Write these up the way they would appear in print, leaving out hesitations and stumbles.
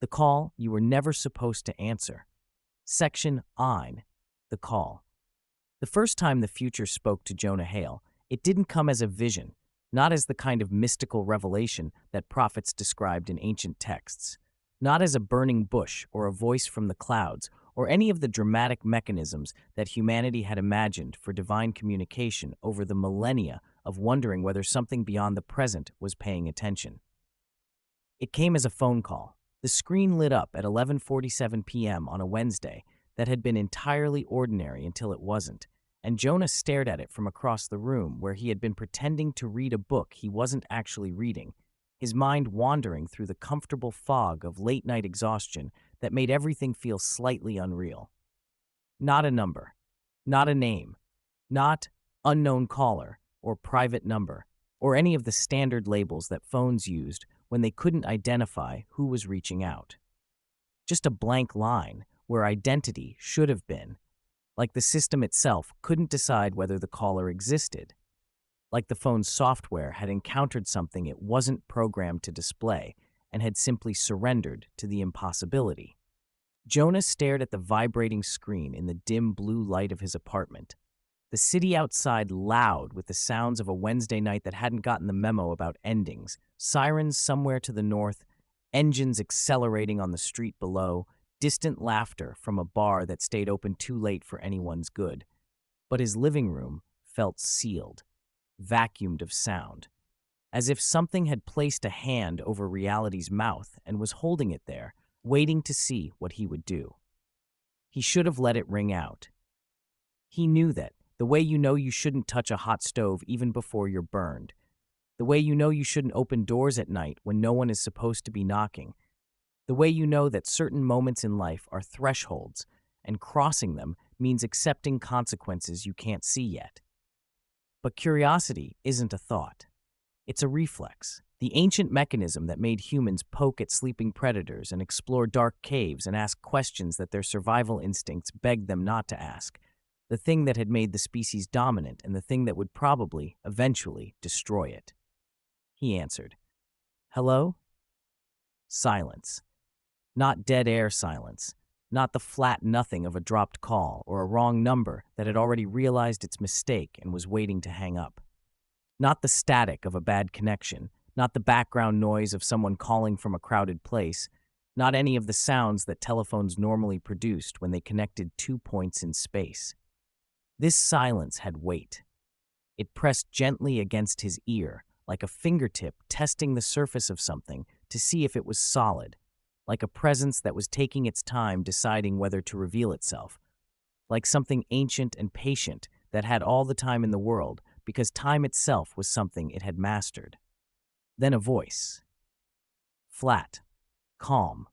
the call you were never supposed to answer. Section 9, the call. The first time the future spoke to Jonah Hale, it didn't come as a vision, not as the kind of mystical revelation that prophets described in ancient texts, not as a burning bush or a voice from the clouds or any of the dramatic mechanisms that humanity had imagined for divine communication over the millennia of wondering whether something beyond the present was paying attention. It came as a phone call. The screen lit up at 11:47 p.m. on a Wednesday that had been entirely ordinary until it wasn't, and Jonah stared at it from across the room where he had been pretending to read a book he wasn't actually reading, his mind wandering through the comfortable fog of late-night exhaustion that made everything feel slightly unreal. Not a number, not a name, not unknown caller or private number, or any of the standard labels that phones used when they couldn't identify who was reaching out. Just a blank line where identity should have been, like the system itself couldn't decide whether the caller existed, like the phone's software had encountered something it wasn't programmed to display and had simply surrendered to the impossibility. Jonah stared at the vibrating screen in the dim blue light of his apartment. The city outside loud with the sounds of a Wednesday night that hadn't gotten the memo about endings, sirens somewhere to the north, engines accelerating on the street below, distant laughter from a bar that stayed open too late for anyone's good. But his living room felt sealed, vacuumed of sound, as if something had placed a hand over reality's mouth and was holding it there, waiting to see what he would do. He should have let it ring out. He knew that, the way you know you shouldn't touch a hot stove even before you're burned, the way you know you shouldn't open doors at night when no one is supposed to be knocking, the way you know that certain moments in life are thresholds, and crossing them means accepting consequences you can't see yet. But curiosity isn't a thought. It's a reflex, the ancient mechanism that made humans poke at sleeping predators and explore dark caves and ask questions that their survival instincts begged them not to ask, the thing that had made the species dominant and the thing that would probably, eventually, destroy it. He answered. Hello? Silence. Not dead air silence. Not the flat nothing of a dropped call or a wrong number that had already realized its mistake and was waiting to hang up. Not the static of a bad connection. Not the background noise of someone calling from a crowded place. Not any of the sounds that telephones normally produced when they connected 2 points in space. This silence had weight. It pressed gently against his ear, like a fingertip testing the surface of something to see if it was solid, like a presence that was taking its time deciding whether to reveal itself, like something ancient and patient that had all the time in the world because time itself was something it had mastered. Then a voice. Flat, calm.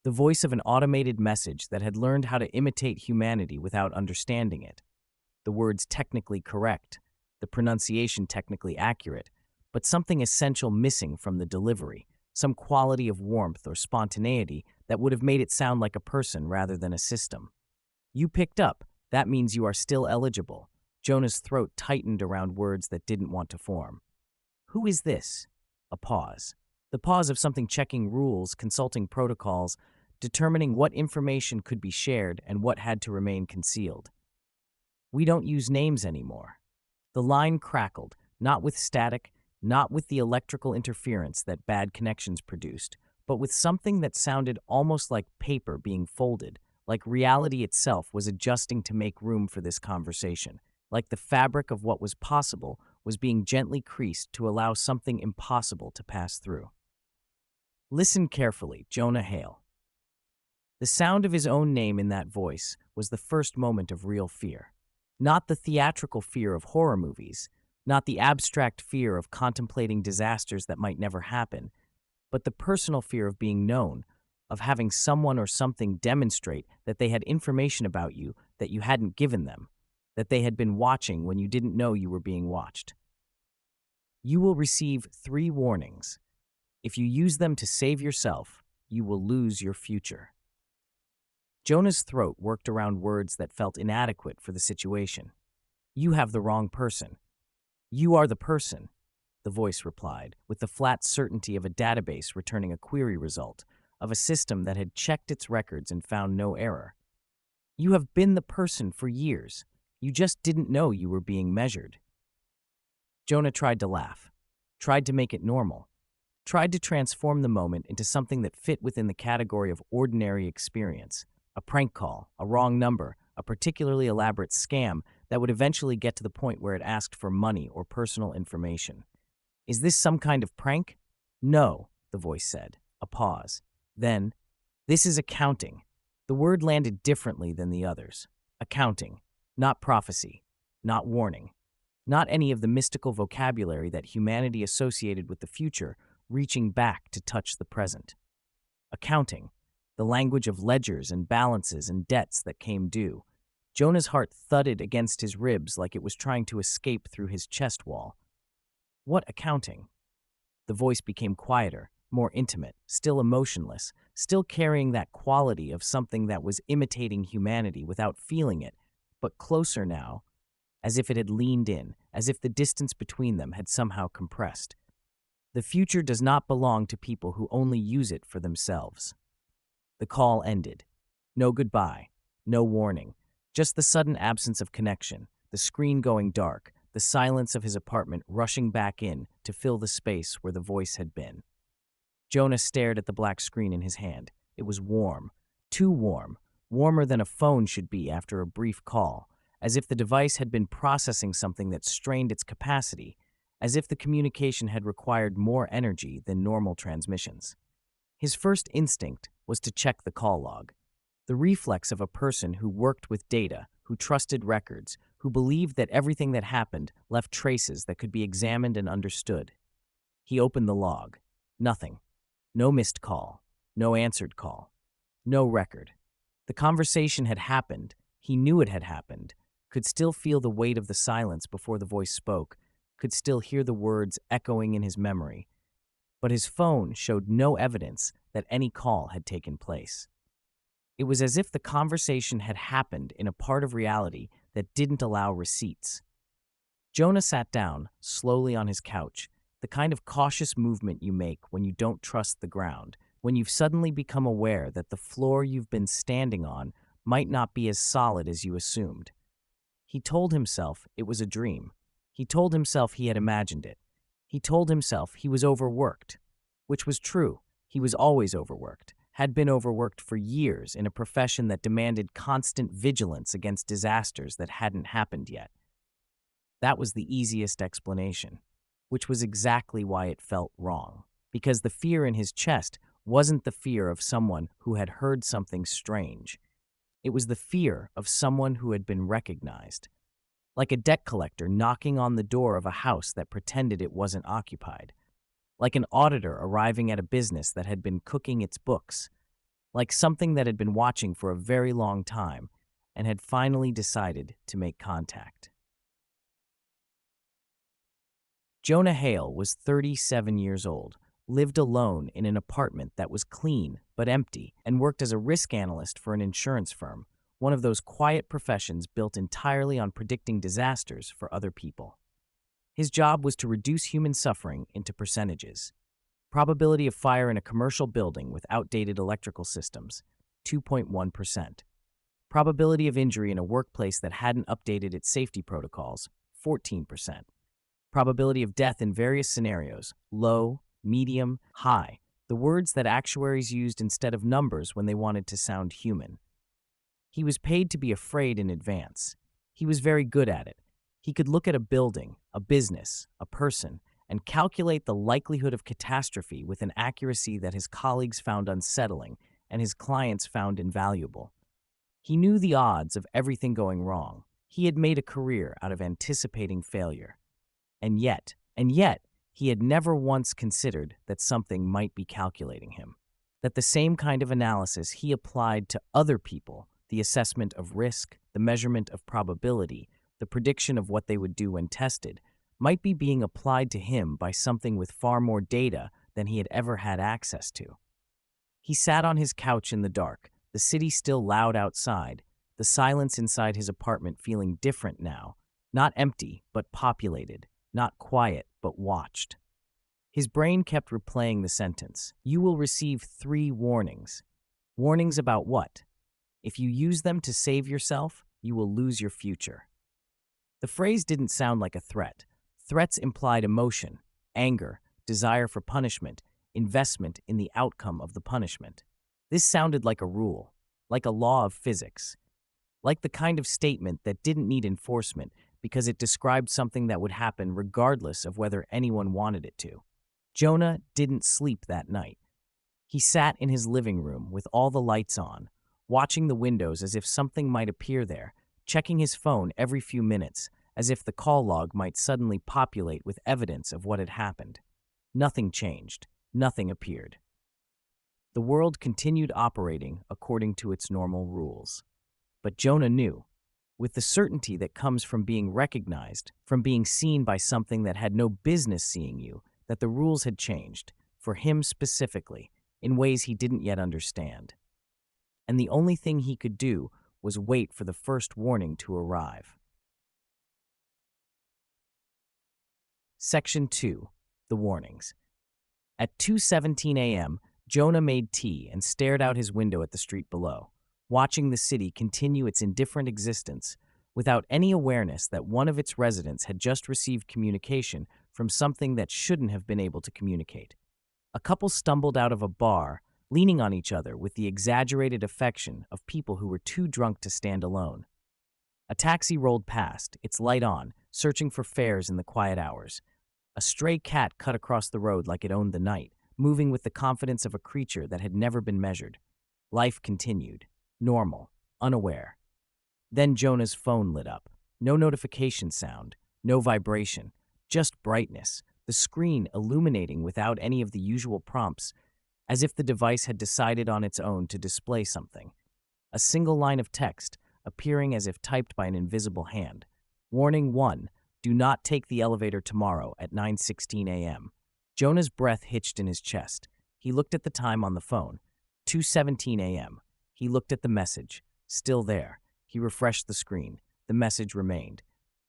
The voice of an automated message that had learned how to imitate humanity without understanding it. The words technically correct, the pronunciation technically accurate, but something essential missing from the delivery, some quality of warmth or spontaneity that would have made it sound like a person rather than a system. You picked up. That means you are still eligible. Jonah's throat tightened around words that didn't want to form. Who is this? A pause. The pause of something checking rules, consulting protocols, determining what information could be shared and what had to remain concealed. We don't use names anymore. The line crackled, not with static, not with the electrical interference that bad connections produced, but with something that sounded almost like paper being folded, like reality itself was adjusting to make room for this conversation, like the fabric of what was possible was being gently creased to allow something impossible to pass through. Listen carefully, Jonah Hale. The sound of his own name in that voice was the first moment of real fear. Not the theatrical fear of horror movies, not the abstract fear of contemplating disasters that might never happen, but the personal fear of being known, of having someone or something demonstrate that they had information about you that you hadn't given them, that they had been watching when you didn't know you were being watched. You will receive 3 warnings. If you use them to save yourself, you will lose your future. Jonah's throat worked around words that felt inadequate for the situation. You have the wrong person. You are the person, the voice replied, with the flat certainty of a database returning a query result, of a system that had checked its records and found no error. You have been the person for years. You just didn't know you were being measured. Jonah tried to laugh, tried to make it normal, tried to transform the moment into something that fit within the category of ordinary experience. A prank call, a wrong number, a particularly elaborate scam that would eventually get to the point where it asked for money or personal information. Is this some kind of prank? No, the voice said. A pause. Then, this is accounting. The word landed differently than the others. Accounting, not prophecy, not warning, not any of the mystical vocabulary that humanity associated with the future reaching back to touch the present. Accounting, the language of ledgers and balances and debts that came due. Jonah's heart thudded against his ribs like it was trying to escape through his chest wall. What accounting? The voice became quieter, more intimate, still emotionless, still carrying that quality of something that was imitating humanity without feeling it, but closer now, as if it had leaned in, as if the distance between them had somehow compressed. The future does not belong to people who only use it for themselves. The call ended. No goodbye, no warning, just the sudden absence of connection, the screen going dark, the silence of his apartment rushing back in to fill the space where the voice had been. Jonah stared at the black screen in his hand. It was warm, too warm, warmer than a phone should be after a brief call, as if the device had been processing something that strained its capacity, as if the communication had required more energy than normal transmissions. His first instinct was to check the call log, the reflex of a person who worked with data, who trusted records, who believed that everything that happened left traces that could be examined and understood. He opened the log. Nothing. No missed call. No answered call. No record. The conversation had happened. He knew it had happened, could still feel the weight of the silence before the voice spoke, could still hear the words echoing in his memory. But his phone showed no evidence that any call had taken place. It was as if the conversation had happened in a part of reality that didn't allow receipts. Jonah sat down, slowly on his couch, the kind of cautious movement you make when you don't trust the ground, when you've suddenly become aware that the floor you've been standing on might not be as solid as you assumed. He told himself it was a dream. He told himself he had imagined it. He told himself he was overworked, which was true. He was always overworked, had been overworked for years in a profession that demanded constant vigilance against disasters that hadn't happened yet. That was the easiest explanation, which was exactly why it felt wrong, because the fear in his chest wasn't the fear of someone who had heard something strange. It was the fear of someone who had been recognized, like a debt collector knocking on the door of a house that pretended it wasn't occupied, like an auditor arriving at a business that had been cooking its books, like something that had been watching for a very long time and had finally decided to make contact. Jonah Hale was 37 years old, lived alone in an apartment that was clean but empty, and worked as a risk analyst for an insurance firm, one of those quiet professions built entirely on predicting disasters for other people. His job was to reduce human suffering into percentages. Probability of fire in a commercial building with outdated electrical systems, 2.1%. Probability of injury in a workplace that hadn't updated its safety protocols, 14%. Probability of death in various scenarios, low, medium, high, the words that actuaries used instead of numbers when they wanted to sound human. He was paid to be afraid in advance. He was very good at it. He could look at a building, a business, a person, and calculate the likelihood of catastrophe with an accuracy that his colleagues found unsettling and his clients found invaluable. He knew the odds of everything going wrong. He had made a career out of anticipating failure. And yet, he had never once considered that something might be calculating him. That the same kind of analysis he applied to other people, the assessment of risk, the measurement of probability, the prediction of what they would do when tested, might be being applied to him by something with far more data than he had ever had access to. He sat on his couch in the dark, the city still loud outside, the silence inside his apartment feeling different now, not empty, but populated, not quiet, but watched. His brain kept replaying the sentence. You will receive 3 warnings. Warnings about what? If you use them to save yourself, you will lose your future. The phrase didn't sound like a threat. Threats implied emotion, anger, desire for punishment, investment in the outcome of the punishment. This sounded like a rule, like a law of physics, like the kind of statement that didn't need enforcement because it described something that would happen regardless of whether anyone wanted it to. Jonah didn't sleep that night. He sat in his living room with all the lights on, watching the windows as if something might appear there, checking his phone every few minutes, as if the call log might suddenly populate with evidence of what had happened. Nothing changed. Nothing appeared. The world continued operating according to its normal rules. But Jonah knew, with the certainty that comes from being recognized, from being seen by something that had no business seeing you, that the rules had changed, for him specifically, in ways he didn't yet understand. And the only thing he could do was wait for the first warning to arrive. Section 2. The Warnings. At 2:17 a.m., Jonah made tea and stared out his window at the street below, watching the city continue its indifferent existence without any awareness that one of its residents had just received communication from something that shouldn't have been able to communicate. A couple stumbled out of a bar, leaning on each other with the exaggerated affection of people who were too drunk to stand alone. A taxi rolled past, its light on, searching for fares in the quiet hours. A stray cat cut across the road like it owned the night, moving with the confidence of a creature that had never been measured. Life continued, normal, unaware. Then Jonah's phone lit up. No notification sound, no vibration, just brightness, the screen illuminating without any of the usual prompts, as if the device had decided on its own to display something. A single line of text, appearing as if typed by an invisible hand. Warning 1. Do not take the elevator tomorrow at 9:16 a.m. Jonah's breath hitched in his chest. He looked at the time on the phone. 2:17 a.m. He looked at the message. Still there. He refreshed the screen. The message remained.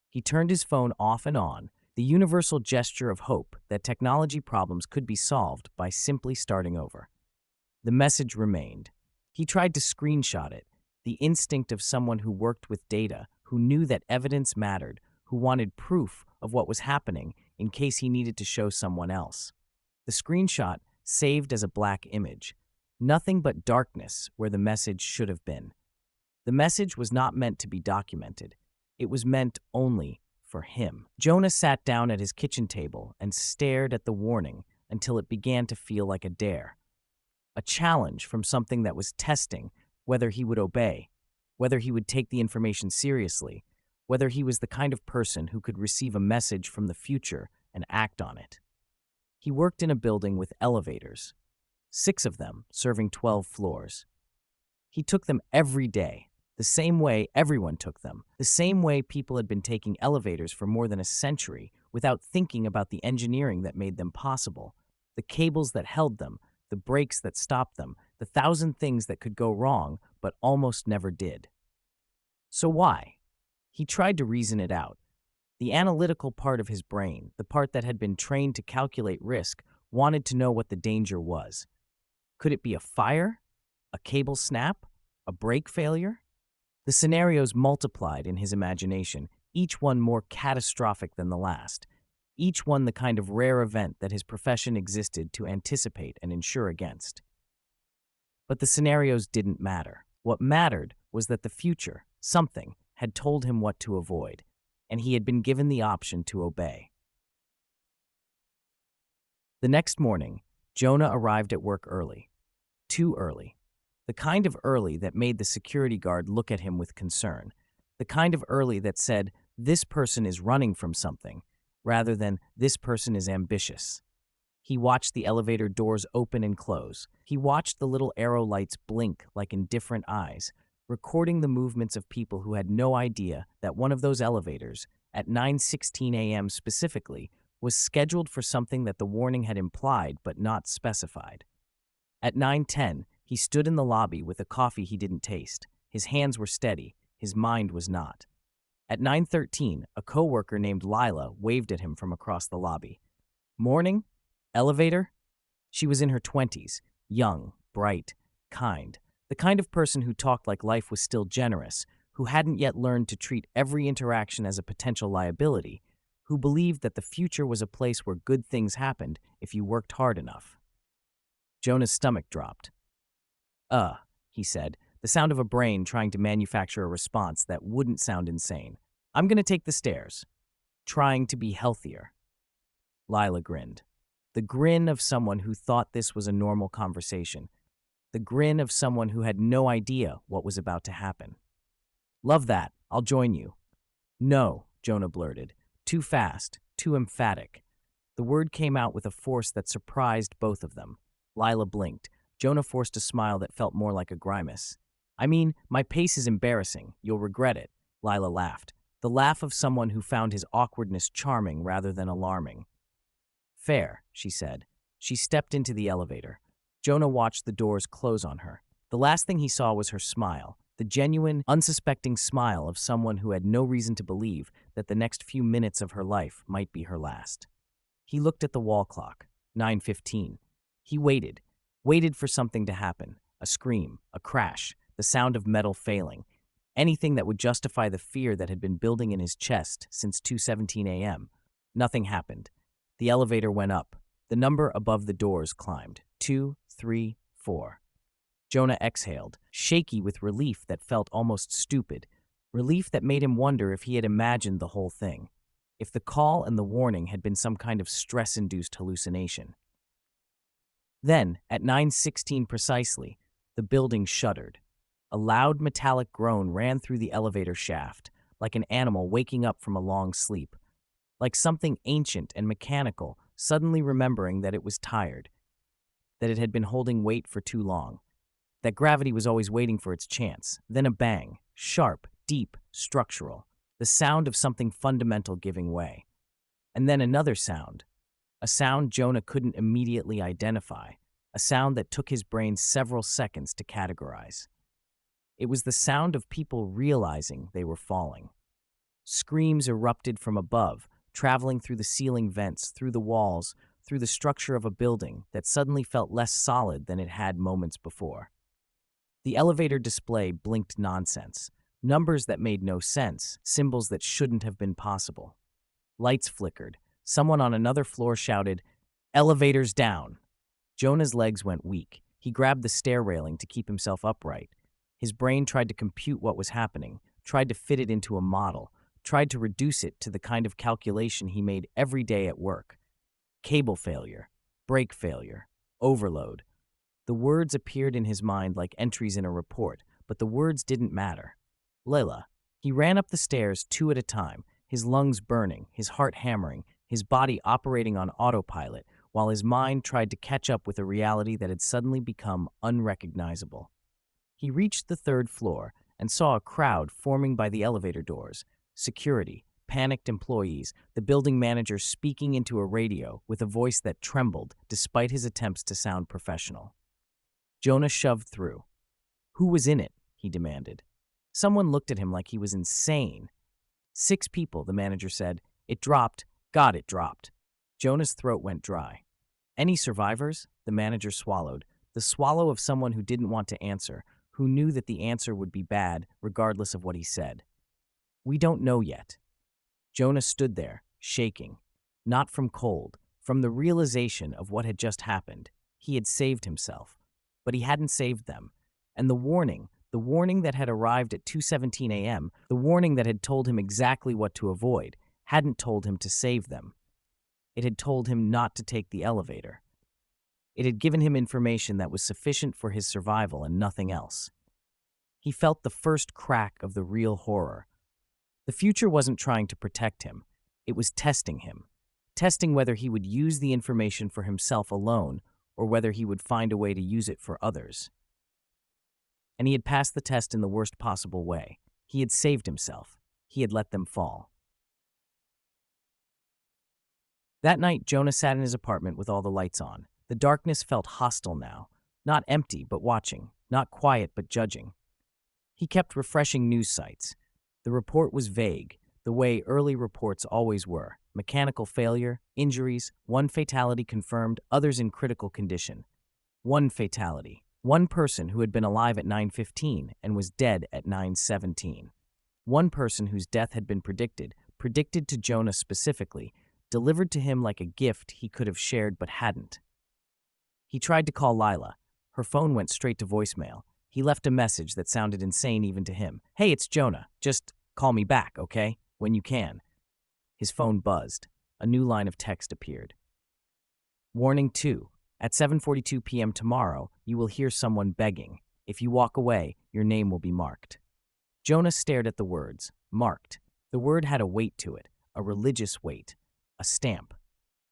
He turned his phone off and on, the universal gesture of hope that technology problems could be solved by simply starting over. The message remained. He tried to screenshot it, the instinct of someone who worked with data, who knew that evidence mattered, who wanted proof of what was happening in case he needed to show someone else. The screenshot saved as a black image. Nothing but darkness where the message should have been. The message was not meant to be documented. It was meant only for him. Jonah sat down at his kitchen table and stared at the warning until it began to feel like a dare. A challenge from something that was testing whether he would obey, whether he would take the information seriously, whether he was the kind of person who could receive a message from the future and act on it. He worked in a building with elevators, 6 of them serving 12 floors. He took them every day, the same way everyone took them, the same way people had been taking elevators for more than a century without thinking about the engineering that made them possible, the cables that held them, the brakes that stopped them, the 1,000 things that could go wrong but almost never did. So why? He tried to reason it out. The analytical part of his brain, the part that had been trained to calculate risk, wanted to know what the danger was. Could it be a fire? A cable snap? A brake failure? The scenarios multiplied in his imagination, each one more catastrophic than the last, each one the kind of rare event that his profession existed to anticipate and insure against. But the scenarios didn't matter. What mattered was that the future, something, had told him what to avoid, and he had been given the option to obey. The next morning, Jonah arrived at work early. Too early. The kind of early that made the security guard look at him with concern. The kind of early that said, this person is running from something, rather than this person is ambitious. He watched the elevator doors open and close. He watched the little arrow lights blink like indifferent eyes, recording the movements of people who had no idea that one of those elevators, at 9:16 a.m. specifically, was scheduled for something that the warning had implied but not specified. At 9:10, he stood in the lobby with a coffee he didn't taste. His hands were steady, his mind was not. At 9:13, a coworker named Lila waved at him from across the lobby. "Morning?" Elevator? She was in her 20s, young, bright, kind, the kind of person who talked like life was still generous, who hadn't yet learned to treat every interaction as a potential liability, who believed that the future was a place where good things happened if you worked hard enough. Jonah's stomach dropped. He said, the sound of a brain trying to manufacture a response that wouldn't sound insane. I'm going to take the stairs. Trying to be healthier. Lila grinned. The grin of someone who thought this was a normal conversation. The grin of someone who had no idea what was about to happen. Love that. I'll join you. No, Jonah blurted. Too fast, too emphatic. The word came out with a force that surprised both of them. Lila blinked. Jonah forced a smile that felt more like a grimace. I mean, my pace is embarrassing. You'll regret it. Lila laughed. The laugh of someone who found his awkwardness charming rather than alarming. Fair, she said. She stepped into the elevator. Jonah watched the doors close on her. The last thing he saw was her smile, the genuine, unsuspecting smile of someone who had no reason to believe that the next few minutes of her life might be her last. He looked at the wall clock, 9:15. He waited for something to happen, a scream, a crash, the sound of metal failing, anything that would justify the fear that had been building in his chest since 2:17 a.m. Nothing happened. The elevator went up. The number above the doors climbed. 2, 3, 4. Jonah exhaled, shaky with relief that felt almost stupid, relief that made him wonder if he had imagined the whole thing, if the call and the warning had been some kind of stress-induced hallucination. Then, at 9:16 precisely, the building shuddered. A loud metallic groan ran through the elevator shaft, like an animal waking up from a long sleep, like something ancient and mechanical suddenly remembering that it was tired, that it had been holding weight for too long, that gravity was always waiting for its chance. Then a bang, sharp, deep, structural, the sound of something fundamental giving way. And then another sound, a sound Jonah couldn't immediately identify, a sound that took his brain several seconds to categorize. It was the sound of people realizing they were falling. Screams erupted from above, traveling through the ceiling vents, through the walls, through the structure of a building that suddenly felt less solid than it had moments before. The elevator display blinked nonsense, numbers that made no sense, symbols that shouldn't have been possible. Lights flickered. Someone on another floor shouted, "Elevators down!" Jonah's legs went weak. He grabbed the stair railing to keep himself upright. His brain tried to compute what was happening, tried to fit it into a model, tried to reduce it to the kind of calculation he made every day at work. Cable failure, brake failure, overload. The words appeared in his mind like entries in a report, but the words didn't matter. Lila. He ran up the stairs 2 at a time, his lungs burning, his heart hammering, his body operating on autopilot, while his mind tried to catch up with a reality that had suddenly become unrecognizable. He reached the 3rd floor and saw a crowd forming by the elevator doors. Security, panicked employees, the building manager speaking into a radio with a voice that trembled despite his attempts to sound professional. Jonah shoved through. Who was in it? He demanded. Someone looked at him like he was insane. 6 people, the manager said. It dropped. God, it dropped. Jonah's throat went dry. Any survivors? The manager swallowed. The swallow of someone who didn't want to answer, who knew that the answer would be bad regardless of what he said. We don't know yet. Jonah stood there, shaking. Not from cold, from the realization of what had just happened. He had saved himself. But he hadn't saved them. And the warning that had arrived at 2:17 a.m., the warning that had told him exactly what to avoid, hadn't told him to save them. It had told him not to take the elevator. It had given him information that was sufficient for his survival and nothing else. He felt the first crack of the real horror. The future wasn't trying to protect him. It was testing him, testing whether he would use the information for himself alone or whether he would find a way to use it for others. And he had passed the test in the worst possible way. He had saved himself. He had let them fall. That night, Jonah sat in his apartment with all the lights on. The darkness felt hostile now, not empty but watching, not quiet but judging. He kept refreshing news sites. The report was vague, the way early reports always were, mechanical failure, injuries, one fatality confirmed, others in critical condition. One fatality. One person who had been alive at 9:15 and was dead at 9:17. One person whose death had been predicted to Jonah specifically, delivered to him like a gift he could have shared but hadn't. He tried to call Lila. Her phone went straight to voicemail. He left a message that sounded insane even to him. "Hey, it's Jonah. Just call me back, okay? When you can." His phone buzzed. A new line of text appeared. Warning 2. At 7:42 p.m. tomorrow, you will hear someone begging. If you walk away, your name will be marked. Jonah stared at the words. Marked. The word had a weight to it, a religious weight, a stamp,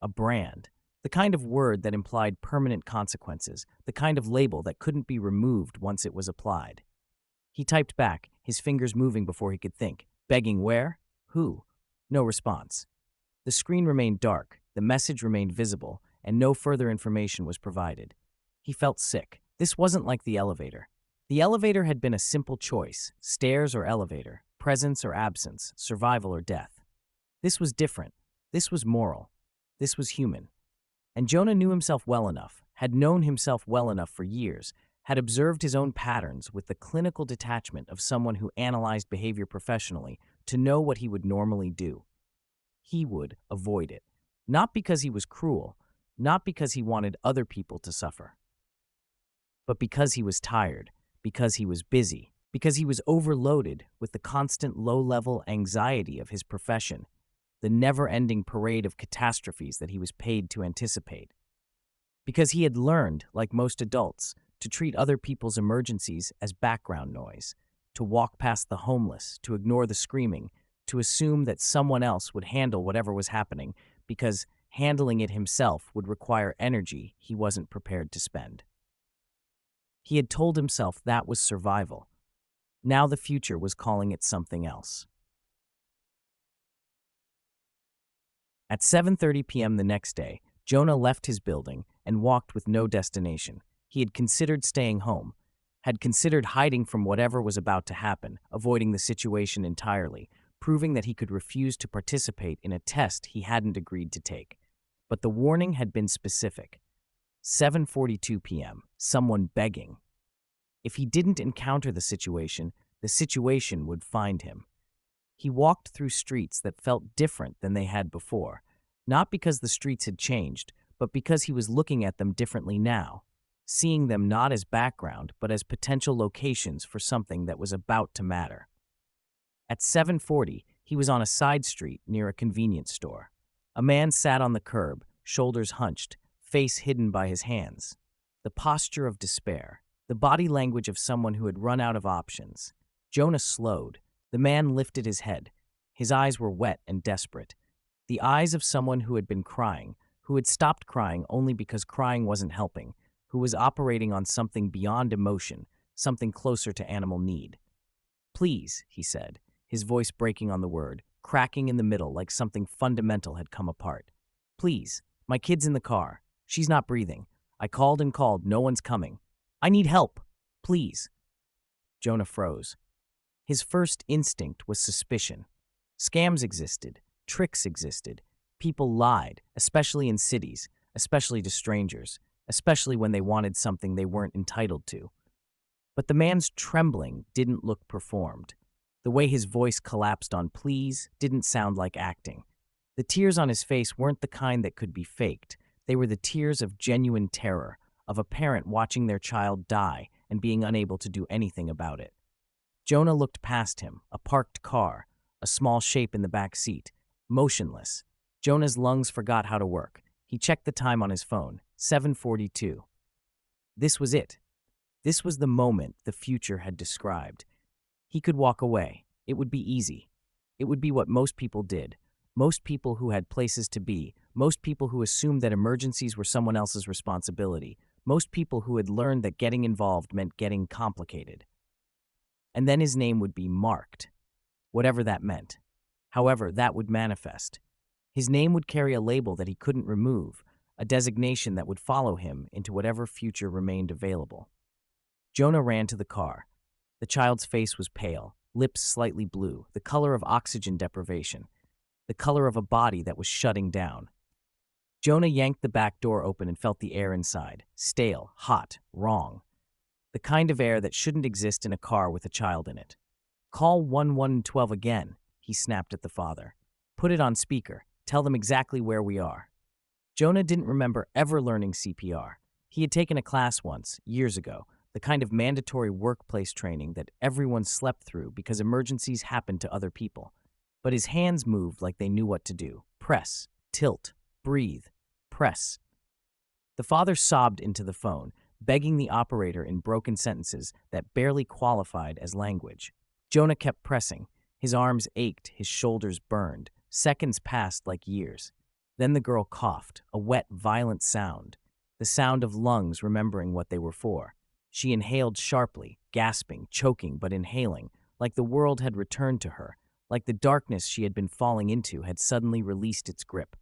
a brand, the kind of word that implied permanent consequences, the kind of label that couldn't be removed once it was applied. He typed back, his fingers moving before he could think. Begging where? Who? No response. The screen remained dark, the message remained visible, and no further information was provided. He felt sick. This wasn't like the elevator. The elevator had been a simple choice, stairs or elevator, presence or absence, survival or death. This was different. This was moral. This was human. And Jonah knew himself well enough, had known himself well enough for years, had observed his own patterns with the clinical detachment of someone who analyzed behavior professionally to know what he would normally do. He would avoid it, not because he was cruel, not because he wanted other people to suffer, but because he was tired, because he was busy, because he was overloaded with the constant low-level anxiety of his profession, the never-ending parade of catastrophes that he was paid to anticipate. Because he had learned, like most adults, to treat other people's emergencies as background noise, to walk past the homeless, to ignore the screaming, to assume that someone else would handle whatever was happening, because handling it himself would require energy he wasn't prepared to spend. He had told himself that was survival. Now the future was calling it something else. At 7:30 p.m. the next day, Jonah left his building and walked with no destination. He had considered staying home, had considered hiding from whatever was about to happen, avoiding the situation entirely, proving that he could refuse to participate in a test he hadn't agreed to take. But the warning had been specific. 7:42 p.m., someone begging. If he didn't encounter the situation would find him. He walked through streets that felt different than they had before, not because the streets had changed, but because he was looking at them differently now, seeing them not as background, but as potential locations for something that was about to matter. At 7:40, he was on a side street near a convenience store. A man sat on the curb, shoulders hunched, face hidden by his hands. The posture of despair, the body language of someone who had run out of options. Jonah slowed. The man lifted his head. His eyes were wet and desperate. The eyes of someone who had been crying, who had stopped crying only because crying wasn't helping, who was operating on something beyond emotion, something closer to animal need. "Please," he said, his voice breaking on the word, cracking in the middle like something fundamental had come apart. "Please, my kid's in the car. She's not breathing. I called and called. No one's coming. I need help. Please." Jonah froze. His first instinct was suspicion. Scams existed. Tricks existed. People lied, especially in cities, especially to strangers, especially when they wanted something they weren't entitled to. But the man's trembling didn't look performed. The way his voice collapsed on please didn't sound like acting. The tears on his face weren't the kind that could be faked. They were the tears of genuine terror, of a parent watching their child die and being unable to do anything about it. Jonah looked past him, a parked car, a small shape in the back seat, motionless. Jonah's lungs forgot how to work. He checked the time on his phone, 7:42. This was it. This was the moment the future had described. He could walk away. It would be easy. It would be what most people did. Most people who had places to be. Most people who assumed that emergencies were someone else's responsibility. Most people who had learned that getting involved meant getting complicated. And then his name would be marked, whatever that meant. However, that would manifest. His name would carry a label that he couldn't remove, a designation that would follow him into whatever future remained available. Jonah ran to the car. The child's face was pale, lips slightly blue, the color of oxygen deprivation. the color of a body that was shutting down. Jonah yanked the back door open and felt the air inside. Stale, hot, wrong. The kind of air that shouldn't exist in a car with a child in it. "Call 1112 again," he snapped at the father. "Put it on speaker. Tell them exactly where we are." Jonah didn't remember ever learning CPR. He had taken a class once, years ago, the kind of mandatory workplace training that everyone slept through because emergencies happened to other people. But his hands moved like they knew what to do. Press, tilt, breathe, press. The father sobbed into the phone, begging the operator in broken sentences that barely qualified as language. Jonah kept pressing. His arms ached, his shoulders burned. Seconds passed like years. Then the girl coughed, a wet, violent sound. The sound of lungs remembering what they were for. She inhaled sharply, gasping, choking, but inhaling, like the world had returned to her, like the darkness she had been falling into had suddenly released its grip.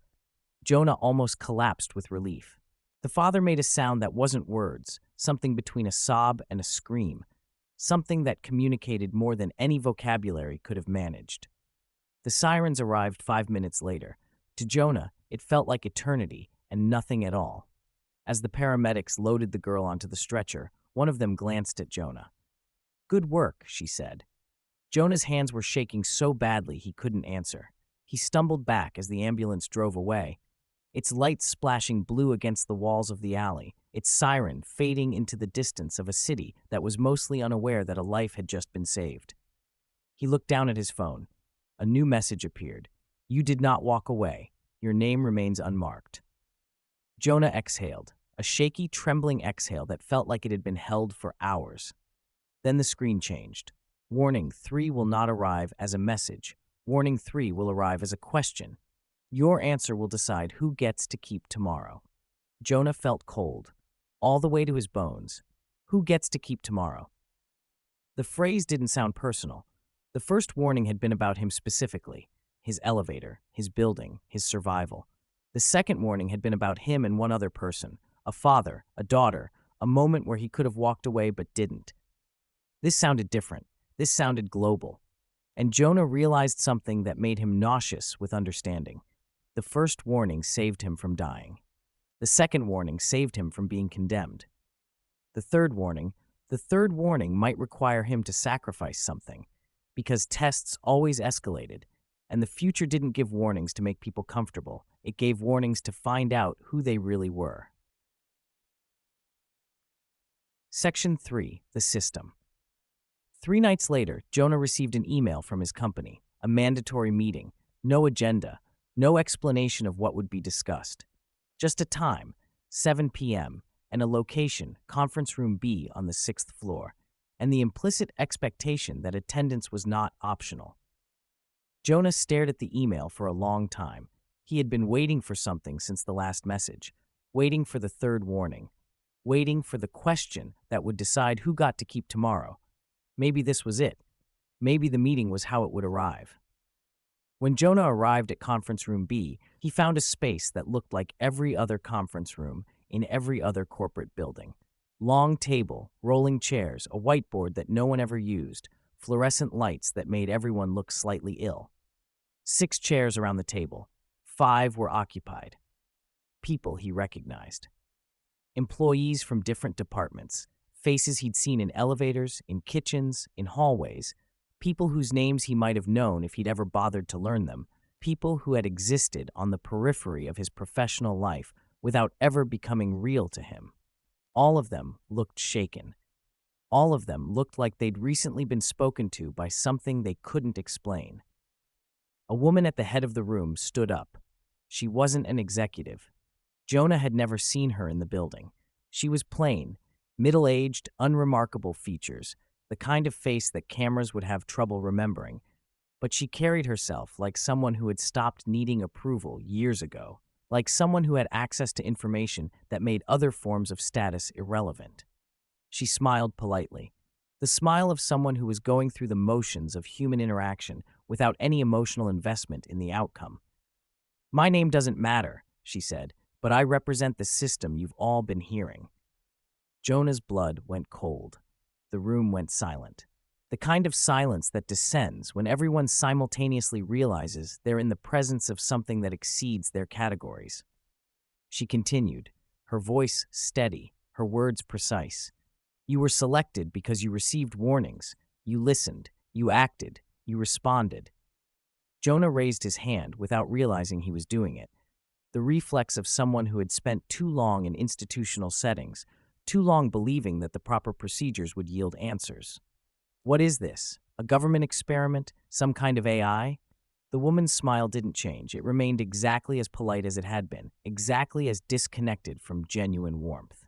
Jonah almost collapsed with relief. The father made a sound that wasn't words, something between a sob and a scream, something that communicated more than any vocabulary could have managed. The sirens arrived 5 minutes later. To Jonah, it felt like eternity and nothing at all. As the paramedics loaded the girl onto the stretcher, one of them glanced at Jonah. "Good work," she said. Jonah's hands were shaking so badly he couldn't answer. He stumbled back as the ambulance drove away, its lights splashing blue against the walls of the alley, its siren fading into the distance of a city that was mostly unaware that a life had just been saved. He looked down at his phone. A new message appeared. "You did not walk away. Your name remains unmarked." Jonah exhaled, a shaky, trembling exhale that felt like it had been held for hours. Then the screen changed. "Warning 3 will not arrive as a message. Warning 3 will arrive as a question. Your answer will decide who gets to keep tomorrow." Jonah felt cold, all the way to his bones. Who gets to keep tomorrow? The phrase didn't sound personal. The first warning had been about him specifically, his elevator, his building, his survival. The second warning had been about him and one other person, a father, a daughter, a moment where he could have walked away but didn't. This sounded different. This sounded global. And Jonah realized something that made him nauseous with understanding. The first warning saved him from dying. The second warning saved him from being condemned. The third warning might require him to sacrifice something, because tests always escalated, and the future didn't give warnings to make people comfortable. It gave warnings to find out who they really were. Section 3. The System. 3 nights later, Jonah received an email from his company, a mandatory meeting, no agenda, no explanation of what would be discussed. Just a time, 7 p.m., and a location, Conference Room B on the 6th floor, and the implicit expectation that attendance was not optional. Jonah stared at the email for a long time. He had been waiting for something since the last message, waiting for the third warning, waiting for the question that would decide who got to keep tomorrow. Maybe this was it. Maybe the meeting was how it would arrive. When Jonah arrived at Conference Room B, he found a space that looked like every other conference room in every other corporate building. Long table, rolling chairs, a whiteboard that no one ever used, fluorescent lights that made everyone look slightly ill. 6 chairs around the table. 5 were occupied. People he recognized. Employees from different departments, faces he'd seen in elevators, in kitchens, in hallways, people whose names he might have known if he'd ever bothered to learn them, people who had existed on the periphery of his professional life without ever becoming real to him. All of them looked shaken. All of them looked like they'd recently been spoken to by something they couldn't explain. A woman at the head of the room stood up. She wasn't an executive. Jonah had never seen her in the building. She was plain, middle-aged, unremarkable features, the kind of face that cameras would have trouble remembering, but she carried herself like someone who had stopped needing approval years ago, like someone who had access to information that made other forms of status irrelevant. She smiled politely, the smile of someone who was going through the motions of human interaction without any emotional investment in the outcome. "My name doesn't matter," she said, "but I represent the system you've all been hearing." Jonah's blood went cold. The room went silent. The kind of silence that descends when everyone simultaneously realizes they're in the presence of something that exceeds their categories. She continued, her voice steady, her words precise. You were selected because you received warnings. You listened. You acted. You responded. Jonah raised his hand without realizing he was doing it, the reflex of someone who had spent too long in institutional settings, too long believing that the proper procedures would yield answers. What is this? A government experiment? Some kind of AI? The woman's smile didn't change. It remained exactly as polite as it had been, exactly as disconnected from genuine warmth.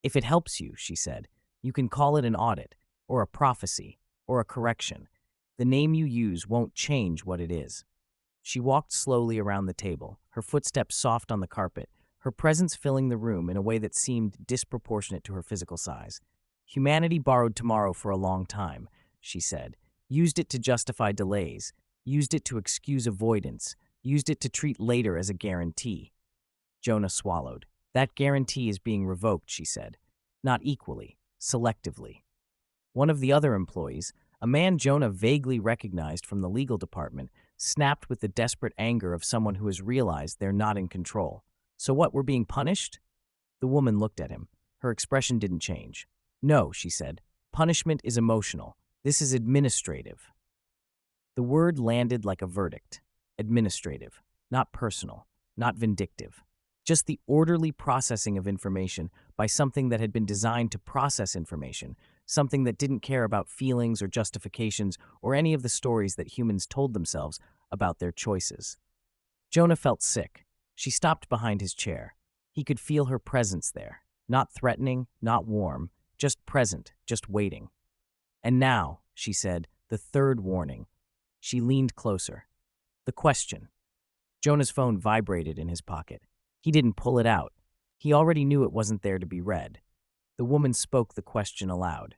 If it helps you, she said, you can call it an audit, or a prophecy, or a correction. The name you use won't change what it is. She walked slowly around the table, her footsteps soft on the carpet, her presence filling the room in a way that seemed disproportionate to her physical size. Humanity borrowed tomorrow for a long time, she said, used it to justify delays, used it to excuse avoidance, used it to treat later as a guarantee. Jonah swallowed. That guarantee is being revoked, she said. Not equally, selectively. One of the other employees, a man Jonah vaguely recognized from the legal department, snapped with the desperate anger of someone who has realized they're not in control. So what, we're being punished? The woman looked at him. Her expression didn't change. No, she said. Punishment is emotional. This is administrative. The word landed like a verdict. Administrative. Not personal. Not vindictive. Just the orderly processing of information by something that had been designed to process information, something that didn't care about feelings or justifications or any of the stories that humans told themselves about their choices. Jonah felt sick. She stopped behind his chair. He could feel her presence there. Not threatening, not warm, just present, just waiting. And now, she said, the third warning. She leaned closer. The question. Jonah's phone vibrated in his pocket. He didn't pull it out. He already knew it wasn't there to be read. The woman spoke the question aloud.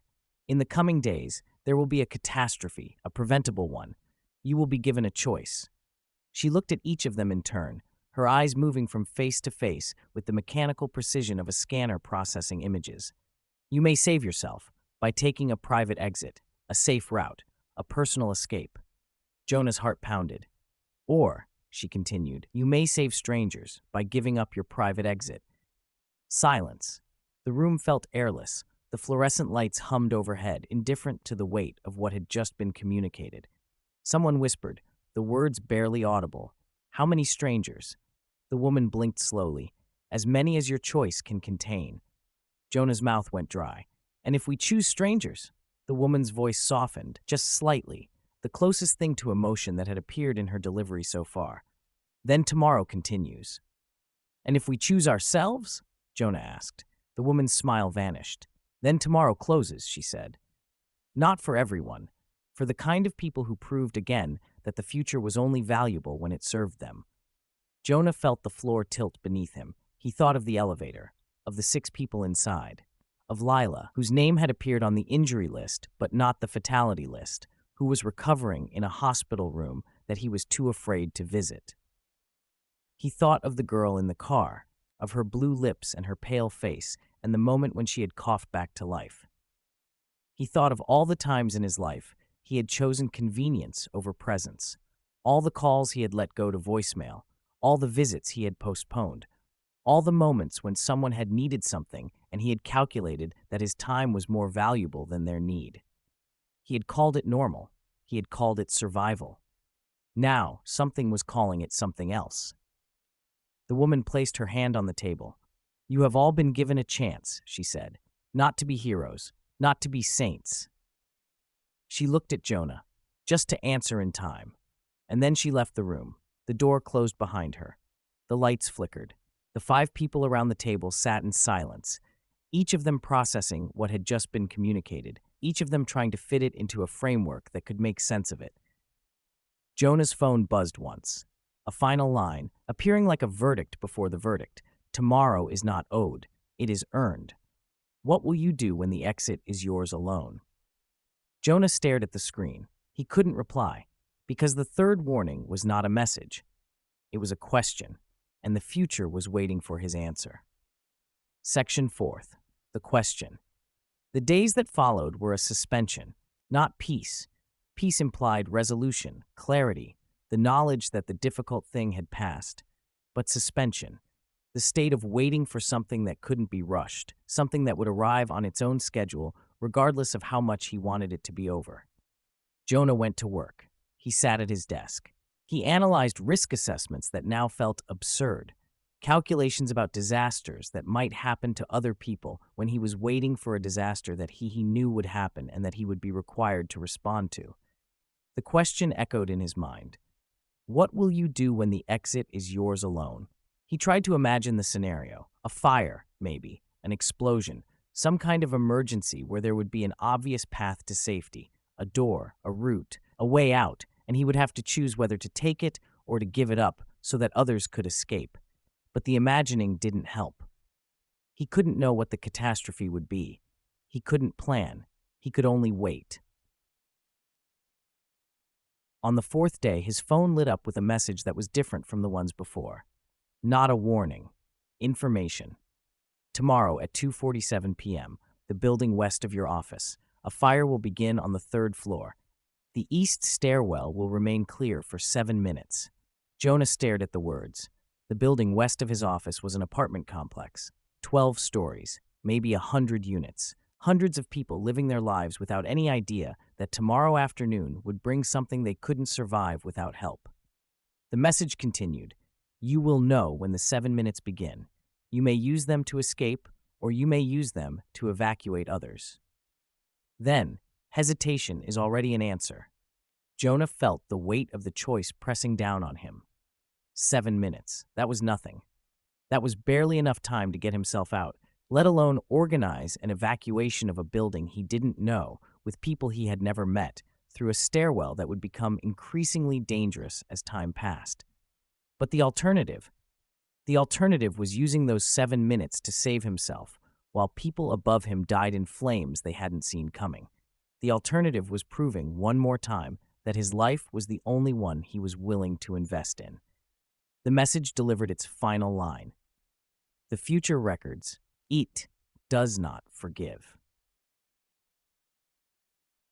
In the coming days, there will be a catastrophe, a preventable one. You will be given a choice. She looked at each of them in turn, her eyes moving from face to face with the mechanical precision of a scanner processing images. You may save yourself by taking a private exit, a safe route, a personal escape. Jonah's heart pounded. Or, she continued, you may save strangers by giving up your private exit. Silence. The room felt airless. The fluorescent lights hummed overhead, indifferent to the weight of what had just been communicated. Someone whispered, the words barely audible. How many strangers? The woman blinked slowly. As many as your choice can contain. Jonah's mouth went dry. And if we choose strangers? The woman's voice softened, just slightly, the closest thing to emotion that had appeared in her delivery so far. Then tomorrow continues. And if we choose ourselves? Jonah asked. The woman's smile vanished. Then tomorrow closes, she said. Not for everyone. For the kind of people who proved again that the future was only valuable when it served them. Jonah felt the floor tilt beneath him. He thought of the elevator, of the 6 people inside, of Lila, whose name had appeared on the injury list but not the fatality list, who was recovering in a hospital room that he was too afraid to visit. He thought of the girl in the car, of her blue lips and her pale face, and the moment when she had coughed back to life. He thought of all the times in his life he had chosen convenience over presence, all the calls he had let go to voicemail, all the visits he had postponed, all the moments when someone had needed something and he had calculated that his time was more valuable than their need. He had called it normal. He had called it survival. Now, something was calling it something else. The woman placed her hand on the table. You have all been given a chance, she said, not to be heroes, not to be saints. She looked at Jonah, just to answer in time. And then she left the room. The door closed behind her. The lights flickered. The 5 people around the table sat in silence, each of them processing what had just been communicated, each of them trying to fit it into a framework that could make sense of it. Jonah's phone buzzed once. A final line, appearing like a verdict before the verdict. Tomorrow is not owed. It is earned. What will you do when the exit is yours alone? Jonah stared at the screen. He couldn't reply, because the third warning was not a message. It was a question, and the future was waiting for his answer. Section 4. The question. The days that followed were a suspension, Not peace. Peace implied resolution, clarity, the knowledge that the difficult thing had passed. But suspension, the state of waiting for something that couldn't be rushed, something that would arrive on its own schedule, regardless of how much he wanted it to be over. Jonah went to work. He sat at his desk. He analyzed risk assessments that now felt absurd, calculations about disasters that might happen to other people when he was waiting for a disaster that he knew would happen and that he would be required to respond to. The question echoed in his mind. What will you do when the exit is yours alone? He tried to imagine the scenario. A fire, maybe, an explosion, some kind of emergency where there would be an obvious path to safety, a door, a route, a way out, and he would have to choose whether to take it or to give it up so that others could escape. But the imagining didn't help. He couldn't know what the catastrophe would be. He couldn't plan. He could only wait. On the fourth day, his phone lit up with a message that was different from the ones before. Not a warning. Information. Tomorrow at 2:47 p.m., the building west of your office. A fire will begin on the 3rd floor. The east stairwell will remain clear for 7 minutes. Jonah stared at the words. The building west of his office was an apartment complex. 12 stories, maybe 100 units. Hundreds of people living their lives without any idea that tomorrow afternoon would bring something they couldn't survive without help. The message continued. You will know when the 7 minutes begin. You may use them to escape, or you may use them to evacuate others. Then, hesitation is already an answer. Jonah felt the weight of the choice pressing down on him. 7 minutes. That was nothing. That was barely enough time to get himself out, let alone organize an evacuation of a building he didn't know, with people he had never met, through a stairwell that would become increasingly dangerous as time passed. But the alternative was using those 7 minutes to save himself, while people above him died in flames they hadn't seen coming. The alternative was proving one more time that his life was the only one he was willing to invest in. The message delivered its final line. The future records, it does not forgive.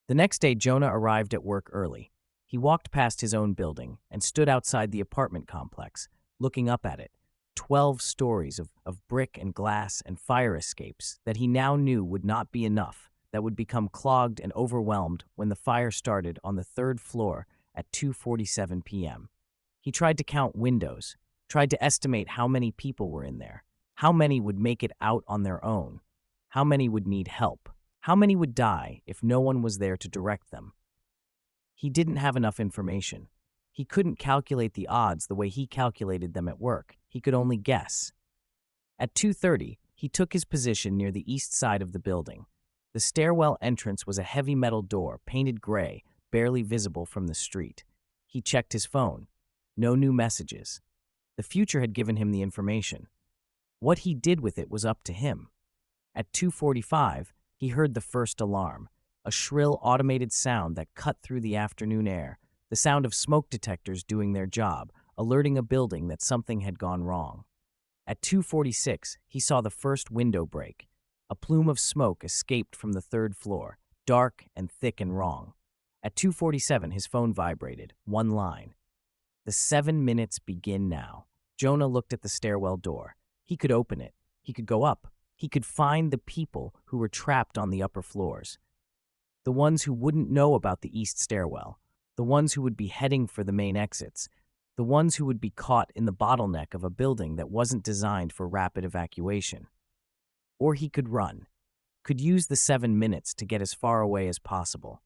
The next day, Jonah arrived at work early. He walked past his own building and stood outside the apartment complex, looking up at it. 12 stories of brick and glass and fire escapes that he now knew would not be enough, that would become clogged and overwhelmed when the fire started on the 3rd floor at 2:47 p.m. He tried to count windows, tried to estimate how many people were in there, how many would make it out on their own, how many would need help, how many would die if no one was there to direct them. He didn't have enough information. He couldn't calculate the odds the way he calculated them at work. He could only guess. At 2:30, he took his position near the east side of the building. The stairwell entrance was a heavy metal door, painted gray, barely visible from the street. He checked his phone. No new messages. The future had given him the information. What he did with it was up to him. At 2:45, he heard the first alarm, a shrill automated sound that cut through the afternoon air, the sound of smoke detectors doing their job, alerting a building that something had gone wrong. At 2:46, he saw the first window break. A plume of smoke escaped from the 3rd floor, dark and thick and wrong. At 2:47, his phone vibrated. One line. The 7 minutes begin now. Jonah looked at the stairwell door. He could open it. He could go up. He could find the people who were trapped on the upper floors. The ones who wouldn't know about the east stairwell. The ones who would be heading for the main exits. The ones who would be caught in the bottleneck of a building that wasn't designed for rapid evacuation. Or he could run. Could use the 7 minutes to get as far away as possible.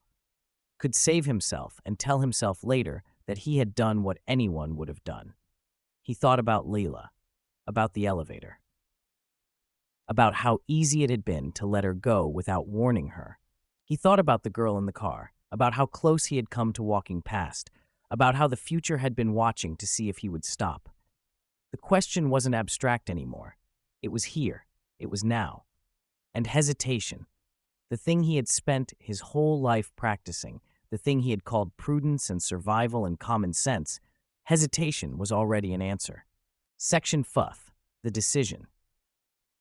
Could save himself and tell himself later that he had done what anyone would have done. He thought about Leela, about the elevator, about how easy it had been to let her go without warning her. He thought about the girl in the car, about how close he had come to walking past, about how the future had been watching to see if he would stop. The question wasn't abstract anymore. It was here. It was now. And hesitation, the thing he had spent his whole life practicing, the thing he had called prudence and survival and common sense, hesitation was already an answer. Section F, the decision.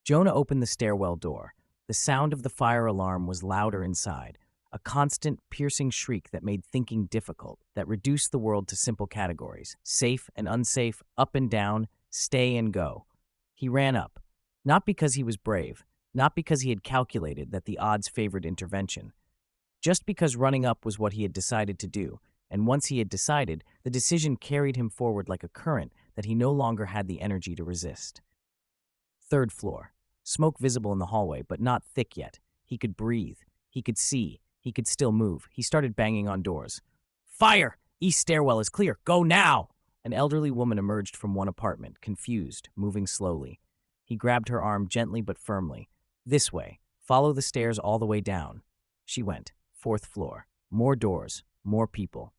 Jonah opened the stairwell door. The sound of the fire alarm was louder inside, a constant, piercing shriek that made thinking difficult, that reduced the world to simple categories: safe and unsafe, up and down, stay and go. He ran up, not because he was brave, not because he had calculated that the odds favored intervention, just because running up was what he had decided to do, and once he had decided, the decision carried him forward like a current that he no longer had the energy to resist. Third floor. Smoke visible in the hallway, but not thick yet. He could breathe. He could see. He could still move. He started banging on doors. Fire! East stairwell is clear. Go now! An elderly woman emerged from one apartment, confused, moving slowly. He grabbed her arm gently but firmly. This way. Follow the stairs all the way down. She went. Fourth floor. More doors. More people.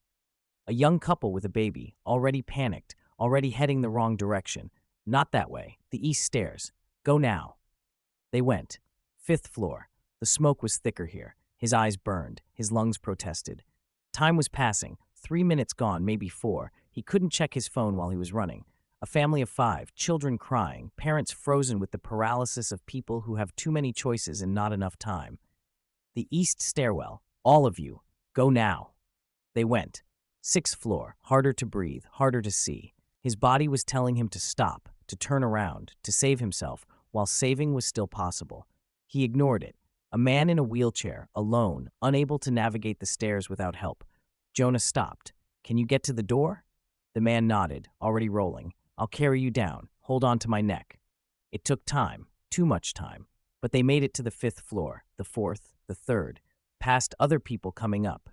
A young couple with a baby, already panicked, already heading the wrong direction. Not that way. The east stairs. Go now. They went. Fifth floor. The smoke was thicker here. His eyes burned. His lungs protested. Time was passing. 3 minutes gone, maybe 4. He couldn't check his phone while he was running. A family of 5, children crying, parents frozen with the paralysis of people who have too many choices and not enough time. The east stairwell. All of you. Go now. They went. 6th floor. Harder to breathe, harder to see. His body was telling him to stop, to turn around, to save himself, while saving was still possible. He ignored it. A man in a wheelchair, alone, unable to navigate the stairs without help. Jonah stopped. Can you get to the door? The man nodded, already rolling. I'll carry you down. Hold on to my neck. It took time, too much time. But they made it to the 5th floor, the 4th, the 3rd, past other people coming up.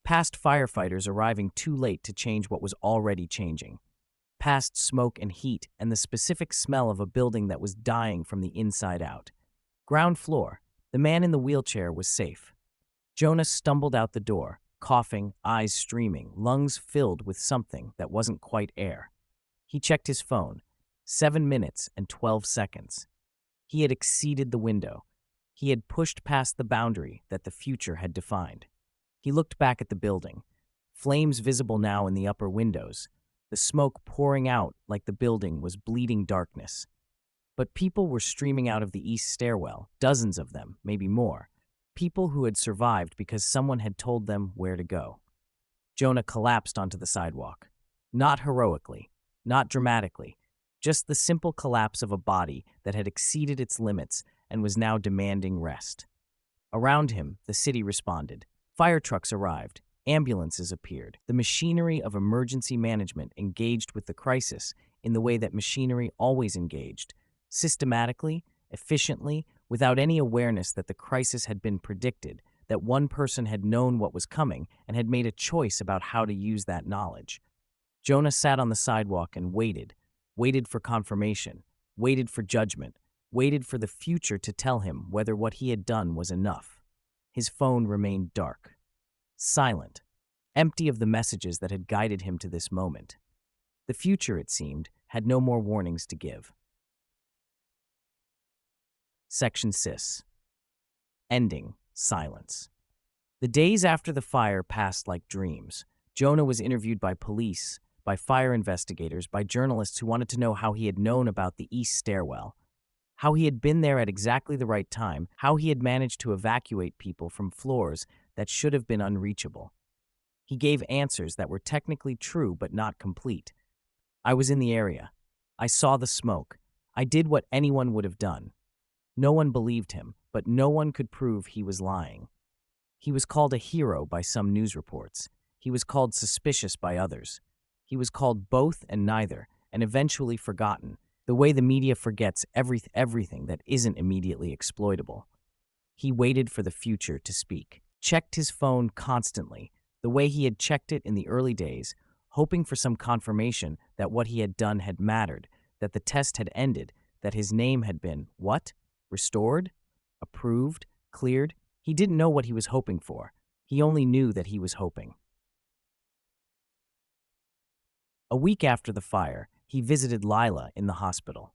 Past firefighters arriving too late to change what was already changing. Past smoke and heat and the specific smell of a building that was dying from the inside out. Ground floor. The man in the wheelchair was safe. Jonah stumbled out the door, coughing, eyes streaming, lungs filled with something that wasn't quite air. He checked his phone. 7 minutes and 12 seconds. He had exceeded the window. He had pushed past the boundary that the future had defined. He looked back at the building. Flames visible now in the upper windows. The smoke pouring out like the building was bleeding darkness. But people were streaming out of the east stairwell, dozens of them, maybe more. People who had survived because someone had told them where to go. Jonah collapsed onto the sidewalk. Not heroically, not dramatically, just the simple collapse of a body that had exceeded its limits and was now demanding rest. Around him, the city responded. Fire trucks arrived. Ambulances appeared. The machinery of emergency management engaged with the crisis in the way that machinery always engaged, systematically, efficiently, without any awareness that the crisis had been predicted, that one person had known what was coming and had made a choice about how to use that knowledge. Jonah sat on the sidewalk and waited for confirmation, waited for judgment, waited for the future to tell him whether what he had done was enough. His phone remained dark, silent, empty of the messages that had guided him to this moment. The future, it seemed, had no more warnings to give. Section 6. Ending. Silence. The days after the fire passed like dreams. Jonah was interviewed by police, by fire investigators, by journalists who wanted to know how he had known about the east stairwell, how he had been there at exactly the right time, how he had managed to evacuate people from floors that should have been unreachable. He gave answers that were technically true but not complete. I was in the area. I saw the smoke. I did what anyone would have done. No one believed him, but no one could prove he was lying. He was called a hero by some news reports. He was called suspicious by others. He was called both and neither, and eventually forgotten, the way the media forgets everything that isn't immediately exploitable. He waited for the future to speak, checked his phone constantly, the way he had checked it in the early days, hoping for some confirmation that what he had done had mattered, that the test had ended, that his name had been, what? Restored? Approved? Cleared? He didn't know what he was hoping for. He only knew that he was hoping. A week after the fire, he visited Lila in the hospital.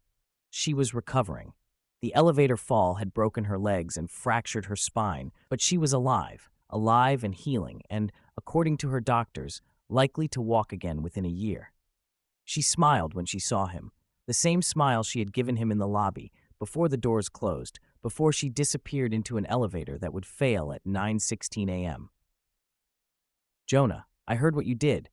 She was recovering. The elevator fall had broken her legs and fractured her spine, but she was alive and healing, and, according to her doctors, likely to walk again within a year. She smiled when she saw him, the same smile she had given him in the lobby, before the doors closed, before she disappeared into an elevator that would fail at 9:16 a.m. "Jonah, I heard what you did.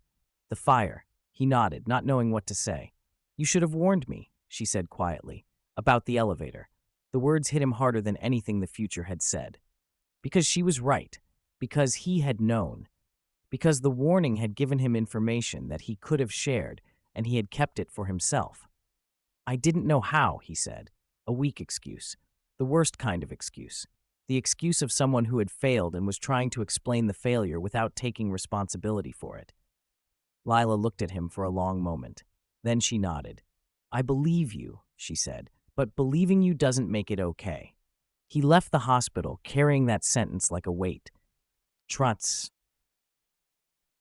The fire." He nodded, not knowing what to say. "You should have warned me," she said quietly, "about the elevator." The words hit him harder than anything the future had said. Because she was right. Because he had known. Because the warning had given him information that he could have shared, and he had kept it for himself. "I didn't know how," he said. A weak excuse. The worst kind of excuse. The excuse of someone who had failed and was trying to explain the failure without taking responsibility for it. Lila looked at him for a long moment. Then she nodded. "I believe you," she said, "but believing you doesn't make it okay." He left the hospital carrying that sentence like a weight. Trunts.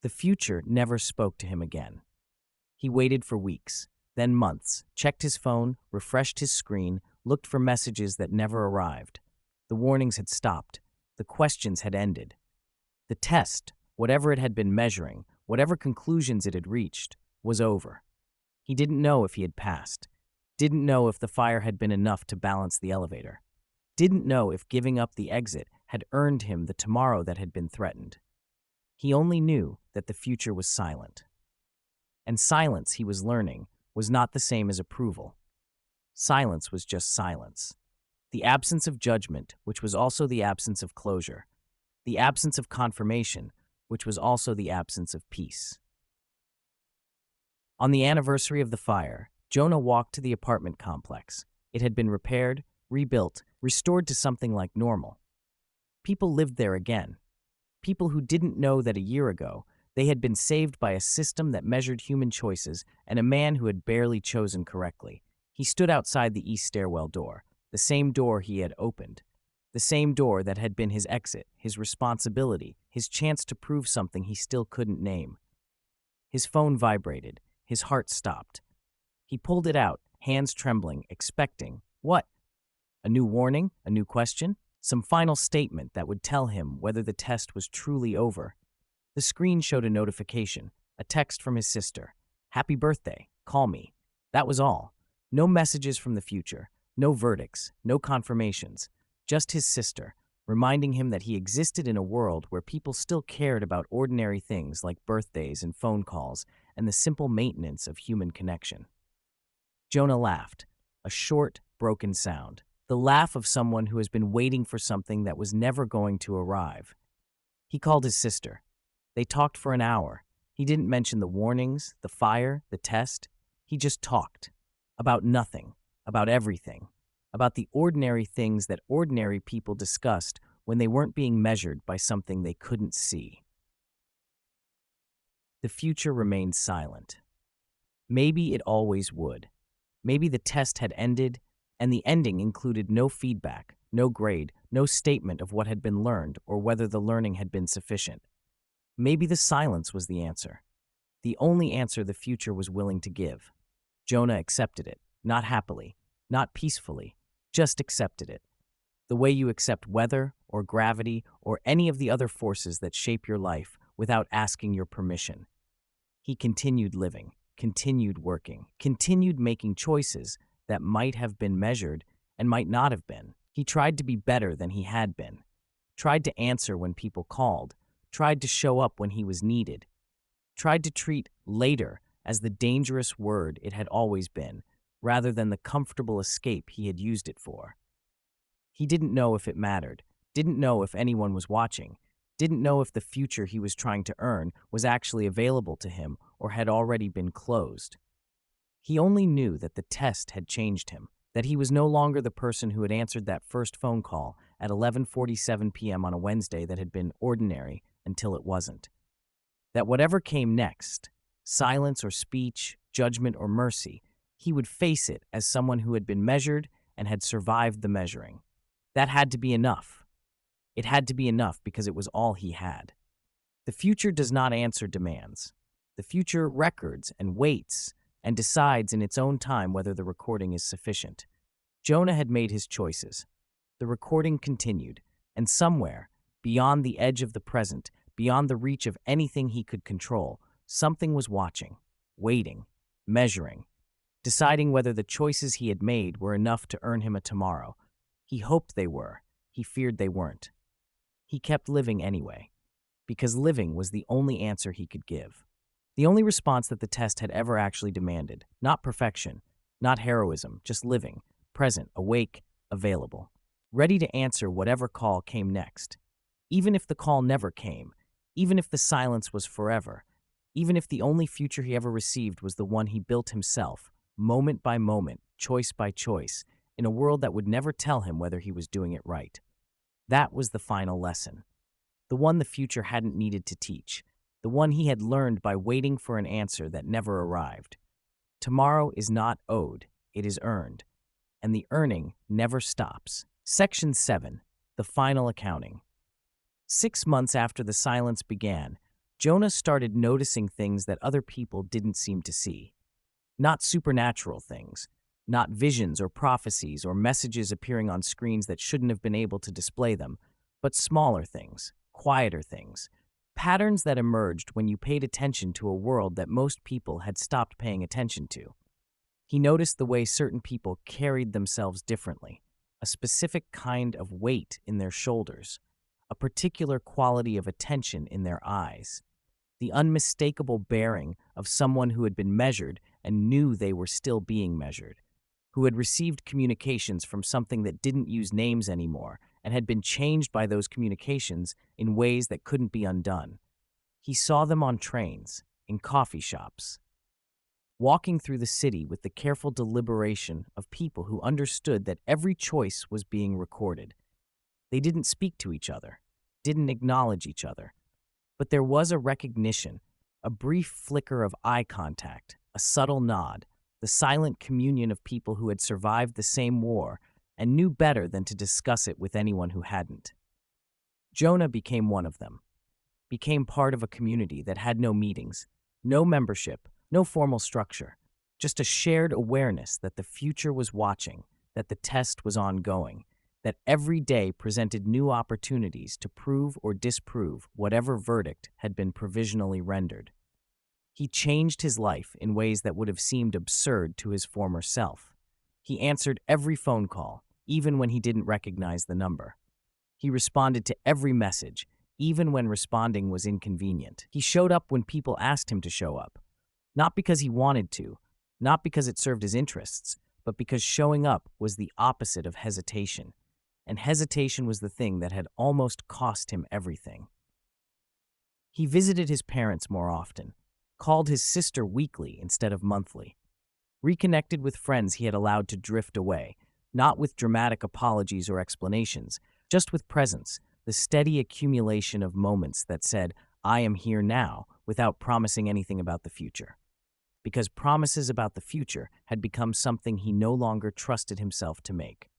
The future never spoke to him again. He waited for weeks, then months, checked his phone, refreshed his screen, looked for messages that never arrived. The warnings had stopped. The questions had ended. The test, whatever it had been measuring, whatever conclusions it had reached, was over. He didn't know if he had passed. Didn't know if the fire had been enough to balance the elevator. Didn't know if giving up the exit had earned him the tomorrow that had been threatened. He only knew that the future was silent. And silence, he was learning, was not the same as approval. Silence was just silence. The absence of judgment, which was also the absence of closure. The absence of confirmation, which was also the absence of peace. On the anniversary of the fire, Jonah walked to the apartment complex. It had been repaired, rebuilt, restored to something like normal. People lived there again. People who didn't know that a year ago, they had been saved by a system that measured human choices and a man who had barely chosen correctly. He stood outside the east stairwell door, the same door he had opened, the same door that had been his exit, his responsibility, his chance to prove something he still couldn't name. His phone vibrated. His heart stopped. He pulled it out, hands trembling, expecting, what? A new warning? A new question? Some final statement that would tell him whether the test was truly over. The screen showed a notification, a text from his sister. "Happy birthday. Call me." That was all. No messages from the future, no verdicts, no confirmations. Just his sister, reminding him that he existed in a world where people still cared about ordinary things like birthdays and phone calls and the simple maintenance of human connection. Jonah laughed, a short, broken sound. The laugh of someone who has been waiting for something that was never going to arrive. He called his sister. They talked for an hour. He didn't mention the warnings, the fire, the test. He just talked. About nothing. About everything. About the ordinary things that ordinary people discussed when they weren't being measured by something they couldn't see. The future remained silent. Maybe it always would. Maybe the test had ended, and the ending included no feedback, no grade, no statement of what had been learned or whether the learning had been sufficient. Maybe the silence was the answer. The only answer the future was willing to give. Jonah accepted it, not happily, not peacefully, just accepted it. The way you accept weather or gravity or any of the other forces that shape your life without asking your permission. He continued living, continued working, continued making choices that might have been measured and might not have been. He tried to be better than he had been, tried to answer when people called, tried to show up when he was needed, tried to treat later as the dangerous word it had always been, rather than the comfortable escape he had used it for. He didn't know if it mattered, didn't know if anyone was watching, didn't know if the future he was trying to earn was actually available to him or had already been closed. He only knew that the test had changed him, that he was no longer the person who had answered that first phone call at 11:47 p.m. on a Wednesday that had been ordinary until it wasn't. That whatever came next, silence or speech, judgment or mercy, he would face it as someone who had been measured and had survived the measuring. That had to be enough. It had to be enough because it was all he had. The future does not answer demands. The future records and waits and decides in its own time whether the recording is sufficient. Jonah had made his choices. The recording continued, and somewhere, beyond the edge of the present, beyond the reach of anything he could control, something was watching, waiting, measuring, deciding whether the choices he had made were enough to earn him a tomorrow. He hoped they were. He feared they weren't. He kept living anyway, because living was the only answer he could give. The only response that the test had ever actually demanded. Not perfection, not heroism, just living, present, awake, available, ready to answer whatever call came next. Even if the call never came, even if the silence was forever, even if the only future he ever received was the one he built himself, moment by moment, choice by choice, in a world that would never tell him whether he was doing it right. That was the final lesson. The one the future hadn't needed to teach. The one he had learned by waiting for an answer that never arrived. Tomorrow is not owed, it is earned. And the earning never stops. Section 7. The Final Accounting. 6 months after the silence began, Jonah started noticing things that other people didn't seem to see. Not supernatural things, not visions or prophecies or messages appearing on screens that shouldn't have been able to display them, but smaller things, quieter things, patterns that emerged when you paid attention to a world that most people had stopped paying attention to. He noticed the way certain people carried themselves differently, a specific kind of weight in their shoulders, a particular quality of attention in their eyes, the unmistakable bearing of someone who had been measured and knew they were still being measured, who had received communications from something that didn't use names anymore and had been changed by those communications in ways that couldn't be undone. He saw them on trains, in coffee shops, walking through the city with the careful deliberation of people who understood that every choice was being recorded. They didn't speak to each other, didn't acknowledge each other, but there was a recognition, a brief flicker of eye contact, a subtle nod, the silent communion of people who had survived the same war and knew better than to discuss it with anyone who hadn't. Jonah became one of them, became part of a community that had no meetings, no membership, no formal structure, just a shared awareness that the future was watching, that the test was ongoing, that every day presented new opportunities to prove or disprove whatever verdict had been provisionally rendered. He changed his life in ways that would have seemed absurd to his former self. He answered every phone call, even when he didn't recognize the number. He responded to every message, even when responding was inconvenient. He showed up when people asked him to show up, not because he wanted to, not because it served his interests, but because showing up was the opposite of hesitation. And hesitation was the thing that had almost cost him everything. He visited his parents more often, called his sister weekly instead of monthly, reconnected with friends he had allowed to drift away, not with dramatic apologies or explanations, just with presence, the steady accumulation of moments that said, "I am here now," without promising anything about the future. Because promises about the future had become something he no longer trusted himself to make.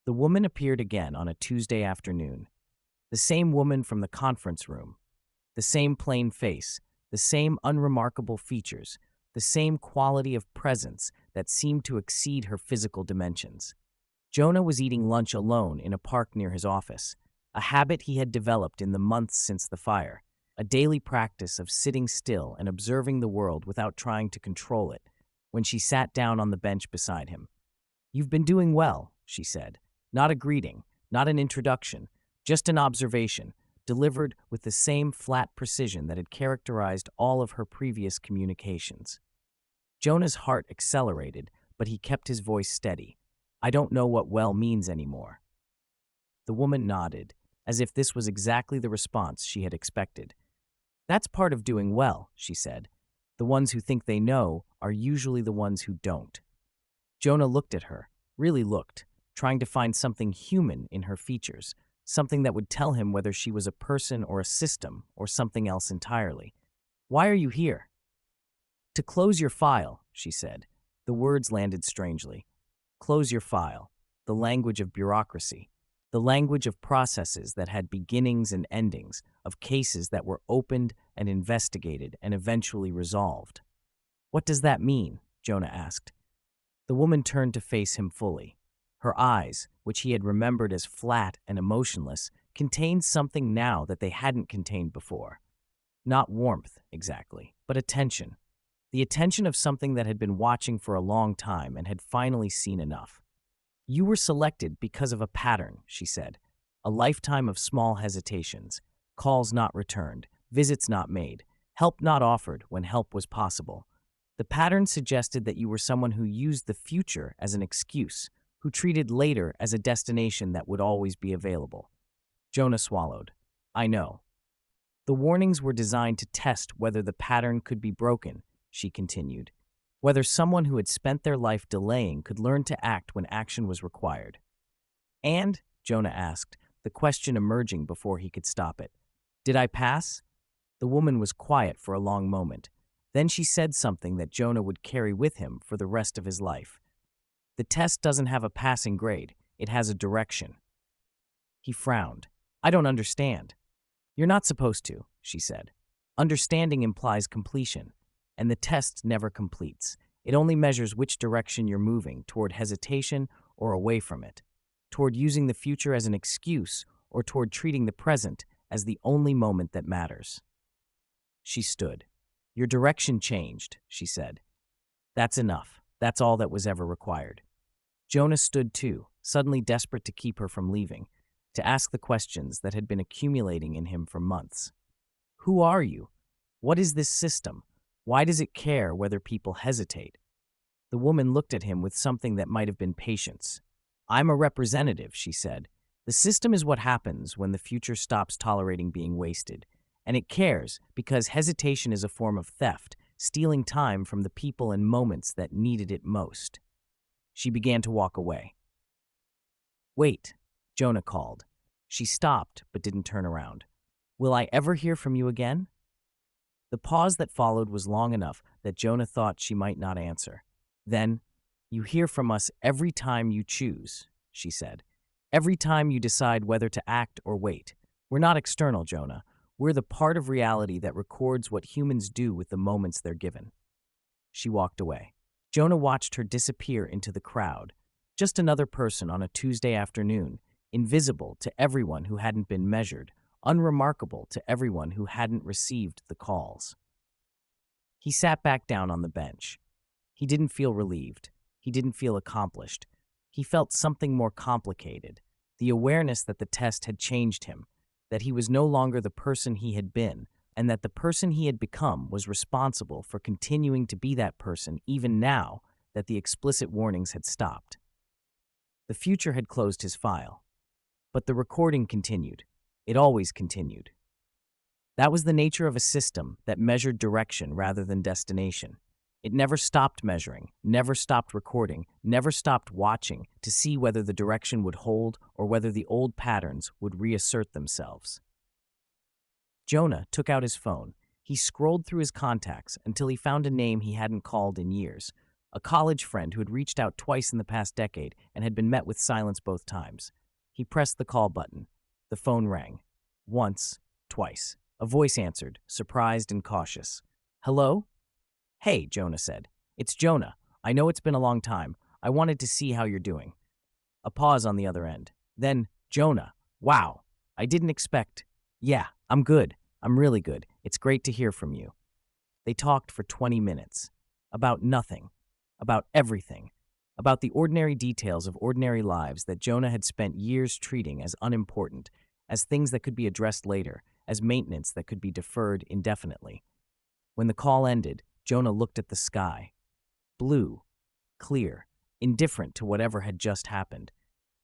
The woman appeared again on a Tuesday afternoon. The same woman from the conference room. The same plain face, the same unremarkable features, the same quality of presence that seemed to exceed her physical dimensions. Jonah was eating lunch alone in a park near his office, a habit he had developed in the months since the fire, a daily practice of sitting still and observing the world without trying to control it, when she sat down on the bench beside him. "You've been doing well," she said. Not a greeting, not an introduction, just an observation, delivered with the same flat precision that had characterized all of her previous communications. Jonah's heart accelerated, but he kept his voice steady. "I don't know what well means anymore." The woman nodded, as if this was exactly the response she had expected. "That's part of doing well," she said. "The ones who think they know are usually the ones who don't." Jonah looked at her, really looked, trying to find something human in her features, something that would tell him whether she was a person or a system or something else entirely. "Why are you here?" "To close your file," she said. The words landed strangely. Close your file, the language of bureaucracy, the language of processes that had beginnings and endings, of cases that were opened and investigated and eventually resolved. "What does that mean?" Jonah asked. The woman turned to face him fully. Her eyes, which he had remembered as flat and emotionless, contained something now that they hadn't contained before. Not warmth, exactly, but attention. The attention of something that had been watching for a long time and had finally seen enough. You were selected because of a pattern, she said. A lifetime of small hesitations, calls not returned, visits not made, help not offered when help was possible. The pattern suggested that you were someone who used the future as an excuse, who treated later as a destination that would always be available. Jonah swallowed. I know. The warnings were designed to test whether the pattern could be broken, she continued. Whether someone who had spent their life delaying could learn to act when action was required. And, Jonah asked, the question emerging before he could stop it. Did I pass? The woman was quiet for a long moment. Then she said something that Jonah would carry with him for the rest of his life. The test doesn't have a passing grade. It has a direction. He frowned. I don't understand. You're not supposed to, she said. Understanding implies completion, and the test never completes. It only measures which direction you're moving, toward hesitation or away from it, toward using the future as an excuse or toward treating the present as the only moment that matters. She stood. Your direction changed, she said. That's enough. That's all that was ever required. Jonah stood too, suddenly desperate to keep her from leaving, to ask the questions that had been accumulating in him for months. Who are you? What is this system? Why does it care whether people hesitate? The woman looked at him with something that might have been patience. I'm a representative, she said. The system is what happens when the future stops tolerating being wasted. And it cares because hesitation is a form of theft, stealing time from the people and moments that needed it most. She began to walk away. Wait, Jonah called. She stopped but didn't turn around. Will I ever hear from you again? The pause that followed was long enough that Jonah thought she might not answer. Then, you hear from us every time you choose, she said. Every time you decide whether to act or wait. We're not external, Jonah. We're the part of reality that records what humans do with the moments they're given. She walked away. Jonah watched her disappear into the crowd. Just another person on a Tuesday afternoon, invisible to everyone who hadn't been measured, unremarkable to everyone who hadn't received the calls. He sat back down on the bench. He didn't feel relieved. He didn't feel accomplished. He felt something more complicated, the awareness that the test had changed him, that he was no longer the person he had been, and that the person he had become was responsible for continuing to be that person even now that the explicit warnings had stopped. The future had closed his file, but the recording continued. It always continued. That was the nature of a system that measured direction rather than destination. It never stopped measuring, never stopped recording, never stopped watching to see whether the direction would hold or whether the old patterns would reassert themselves. Jonah took out his phone. He scrolled through his contacts until he found a name he hadn't called in years, a college friend who had reached out twice in the past decade and had been met with silence both times. He pressed the call button. The phone rang. Once, twice. A voice answered, surprised and cautious. Hello? Hey, Jonah said. It's Jonah. I know it's been a long time. I wanted to see how you're doing. A pause on the other end. Then, Jonah. Wow. I didn't expect. Yeah, I'm good. I'm really good. It's great to hear from you. They talked for 20 minutes. About nothing. About everything. About the ordinary details of ordinary lives that Jonah had spent years treating as unimportant, as things that could be addressed later, as maintenance that could be deferred indefinitely. When the call ended, Jonah looked at the sky. Blue, clear, indifferent to whatever had just happened.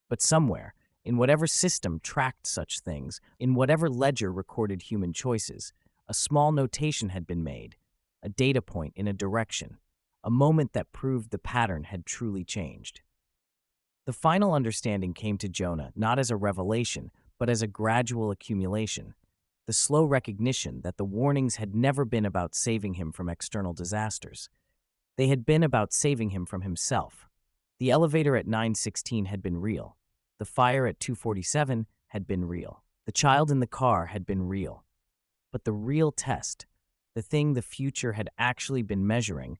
But somewhere, in whatever system tracked such things, in whatever ledger recorded human choices, a small notation had been made, a data point in a direction, a moment that proved the pattern had truly changed. The final understanding came to Jonah not as a revelation, but as a gradual accumulation, the slow recognition that the warnings had never been about saving him from external disasters. They had been about saving him from himself. The elevator at 9:16 had been real. The fire at 2:47 had been real. The child in the car had been real. But the real test, the thing the future had actually been measuring,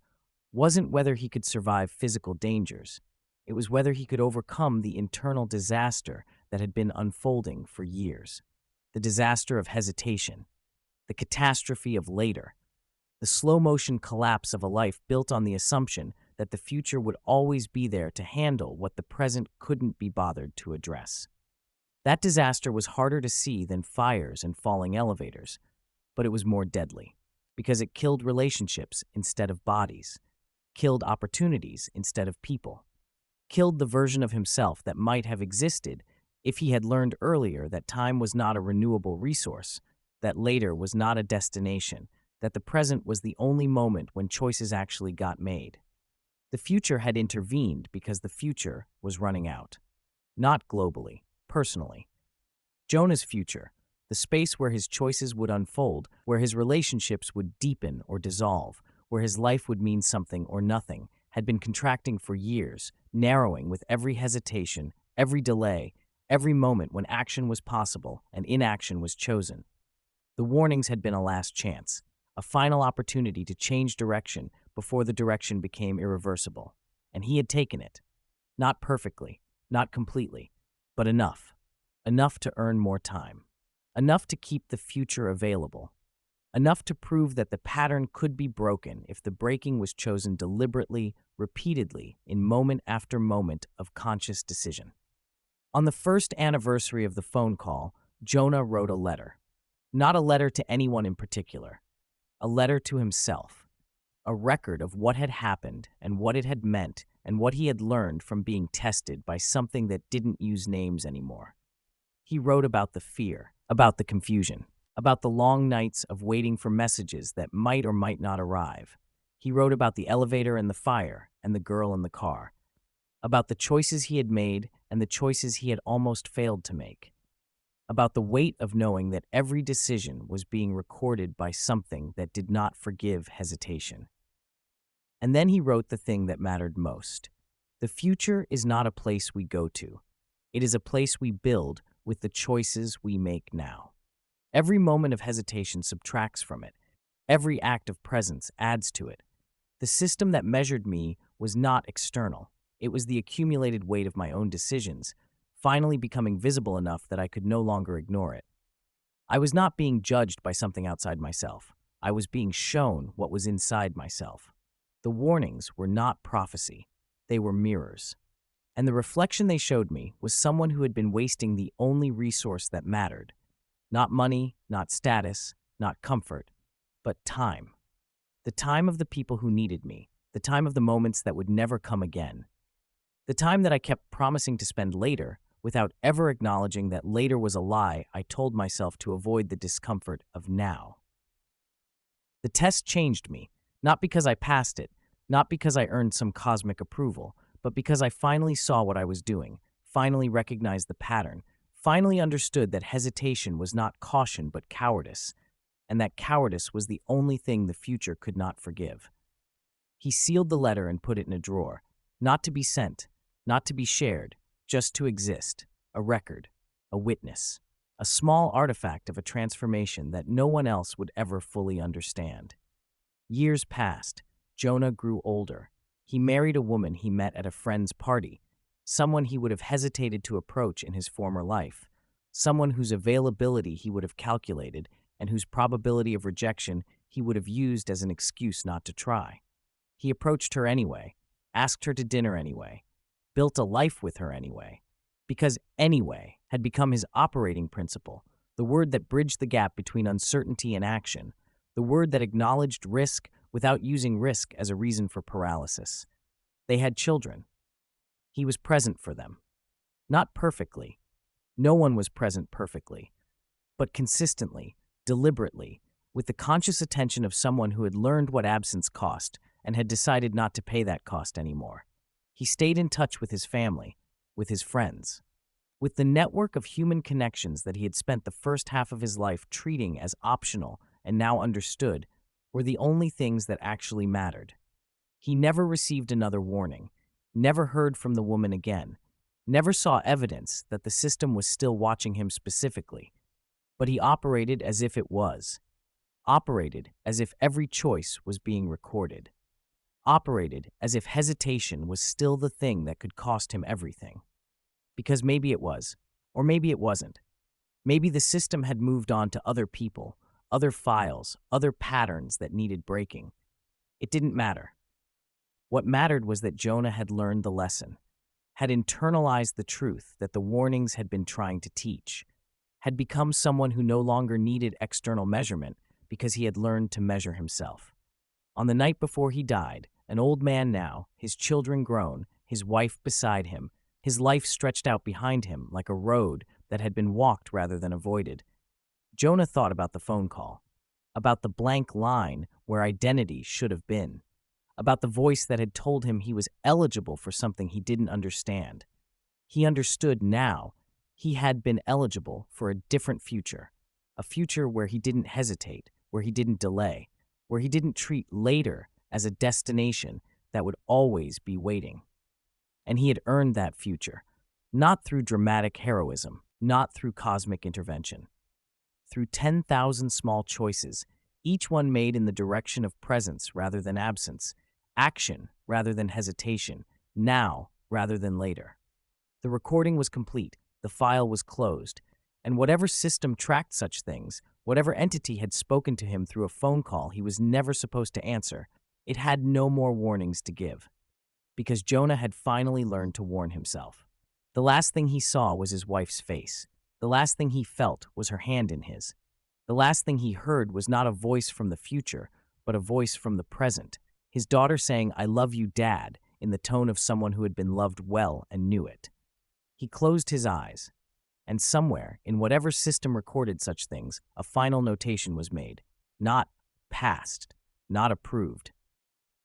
wasn't whether he could survive physical dangers. It was whether he could overcome the internal disaster that had been unfolding for years. The disaster of hesitation, the catastrophe of later, the slow-motion collapse of a life built on the assumption that the future would always be there to handle what the present couldn't be bothered to address. That disaster was harder to see than fires and falling elevators, but it was more deadly, because it killed relationships instead of bodies, killed opportunities instead of people, killed the version of himself that might have existed if he had learned earlier that time was not a renewable resource, that later was not a destination, that the present was the only moment when choices actually got made. The future had intervened because the future was running out. Not globally, personally. Jonah's future, the space where his choices would unfold, where his relationships would deepen or dissolve, where his life would mean something or nothing, had been contracting for years, narrowing with every hesitation, every delay, every moment when action was possible and inaction was chosen. The warnings had been a last chance, a final opportunity to change direction before the direction became irreversible. And he had taken it. Not perfectly, not completely, but enough. Enough to earn more time. Enough to keep the future available. Enough to prove that the pattern could be broken if the breaking was chosen deliberately, repeatedly, in moment after moment of conscious decision. On the first anniversary of the phone call, Jonah wrote a letter. Not a letter to anyone in particular. A letter to himself. A record of what had happened and what it had meant and what he had learned from being tested by something that didn't use names anymore. He wrote about the fear, about the confusion, about the long nights of waiting for messages that might or might not arrive. He wrote about the elevator and the fire and the girl in the car, about the choices he had made and the choices he had almost failed to make, about the weight of knowing that every decision was being recorded by something that did not forgive hesitation. And then he wrote the thing that mattered most. The future is not a place we go to. It is a place we build with the choices we make now. Every moment of hesitation subtracts from it. Every act of presence adds to it. The system that measured me was not external. It was the accumulated weight of my own decisions, finally becoming visible enough that I could no longer ignore it. I was not being judged by something outside myself. I was being shown what was inside myself. The warnings were not prophecy. They were mirrors. And the reflection they showed me was someone who had been wasting the only resource that mattered. Not money, not status, not comfort, but time. The time of the people who needed me, the time of the moments that would never come again. The time that I kept promising to spend later, without ever acknowledging that later was a lie I told myself to avoid the discomfort of now. The test changed me, not because I passed it, not because I earned some cosmic approval, but because I finally saw what I was doing, finally recognized the pattern, finally understood that hesitation was not caution but cowardice, and that cowardice was the only thing the future could not forgive. He sealed the letter and put it in a drawer, not to be sent, not to be shared, just to exist, a record, a witness, a small artifact of a transformation that no one else would ever fully understand. Years passed. Jonah grew older. He married a woman he met at a friend's party, someone he would have hesitated to approach in his former life, someone whose availability he would have calculated and whose probability of rejection he would have used as an excuse not to try. He approached her anyway, asked her to dinner anyway, built a life with her anyway, because anyway had become his operating principle, the word that bridged the gap between uncertainty and action, the word that acknowledged risk without using risk as a reason for paralysis. They had children. He was present for them. Not perfectly. No one was present perfectly, but consistently, deliberately, with the conscious attention of someone who had learned what absence cost and had decided not to pay that cost anymore. He stayed in touch with his family, with his friends, with the network of human connections that he had spent the first half of his life treating as optional and now understood were the only things that actually mattered. He never received another warning, never heard from the woman again, never saw evidence that the system was still watching him specifically, but he operated as if it was, operated as if every choice was being recorded, operated as if hesitation was still the thing that could cost him everything. Because maybe it was, or maybe it wasn't. Maybe the system had moved on to other people, other files, other patterns that needed breaking. It didn't matter. What mattered was that Jonah had learned the lesson, had internalized the truth that the warnings had been trying to teach, had become someone who no longer needed external measurement because he had learned to measure himself. On the night before he died, an old man now, his children grown, his wife beside him, his life stretched out behind him like a road that had been walked rather than avoided, Jonah thought about the phone call, about the blank line where identity should have been, about the voice that had told him he was eligible for something he didn't understand. He understood now he had been eligible for a different future, a future where he didn't hesitate, where he didn't delay, where he didn't treat later as a destination that would always be waiting. And he had earned that future, not through dramatic heroism, not through cosmic intervention. Through 10,000 small choices, each one made in the direction of presence rather than absence, action rather than hesitation, now rather than later. The recording was complete, the file was closed, and whatever system tracked such things, whatever entity had spoken to him through a phone call he was never supposed to answer, it had no more warnings to give. Because Jonah had finally learned to warn himself. The last thing he saw was his wife's face. The last thing he felt was her hand in his. The last thing he heard was not a voice from the future, but a voice from the present. His daughter saying, "I love you, Dad," in the tone of someone who had been loved well and knew it. He closed his eyes, and somewhere, in whatever system recorded such things, a final notation was made. Not passed, not approved.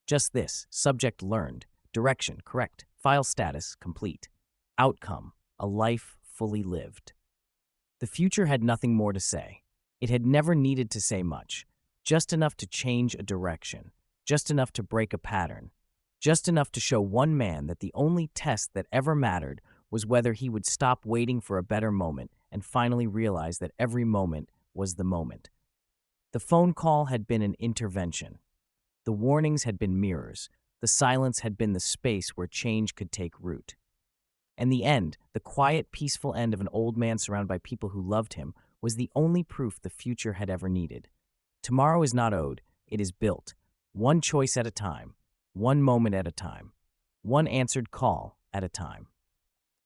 Just this: subject learned, direction correct, file status complete, outcome a life fully lived. The future had nothing more to say. It had never needed to say much, just enough to change a direction, just enough to break a pattern, just enough to show one man that the only test that ever mattered was whether he would stop waiting for a better moment and finally realize that every moment was the moment. The phone call had been an intervention. The warnings had been mirrors. The silence had been the space where change could take root. And the end, the quiet, peaceful end of an old man surrounded by people who loved him, was the only proof the future had ever needed. Tomorrow is not owed, it is built, one choice at a time, one moment at a time, one answered call at a time.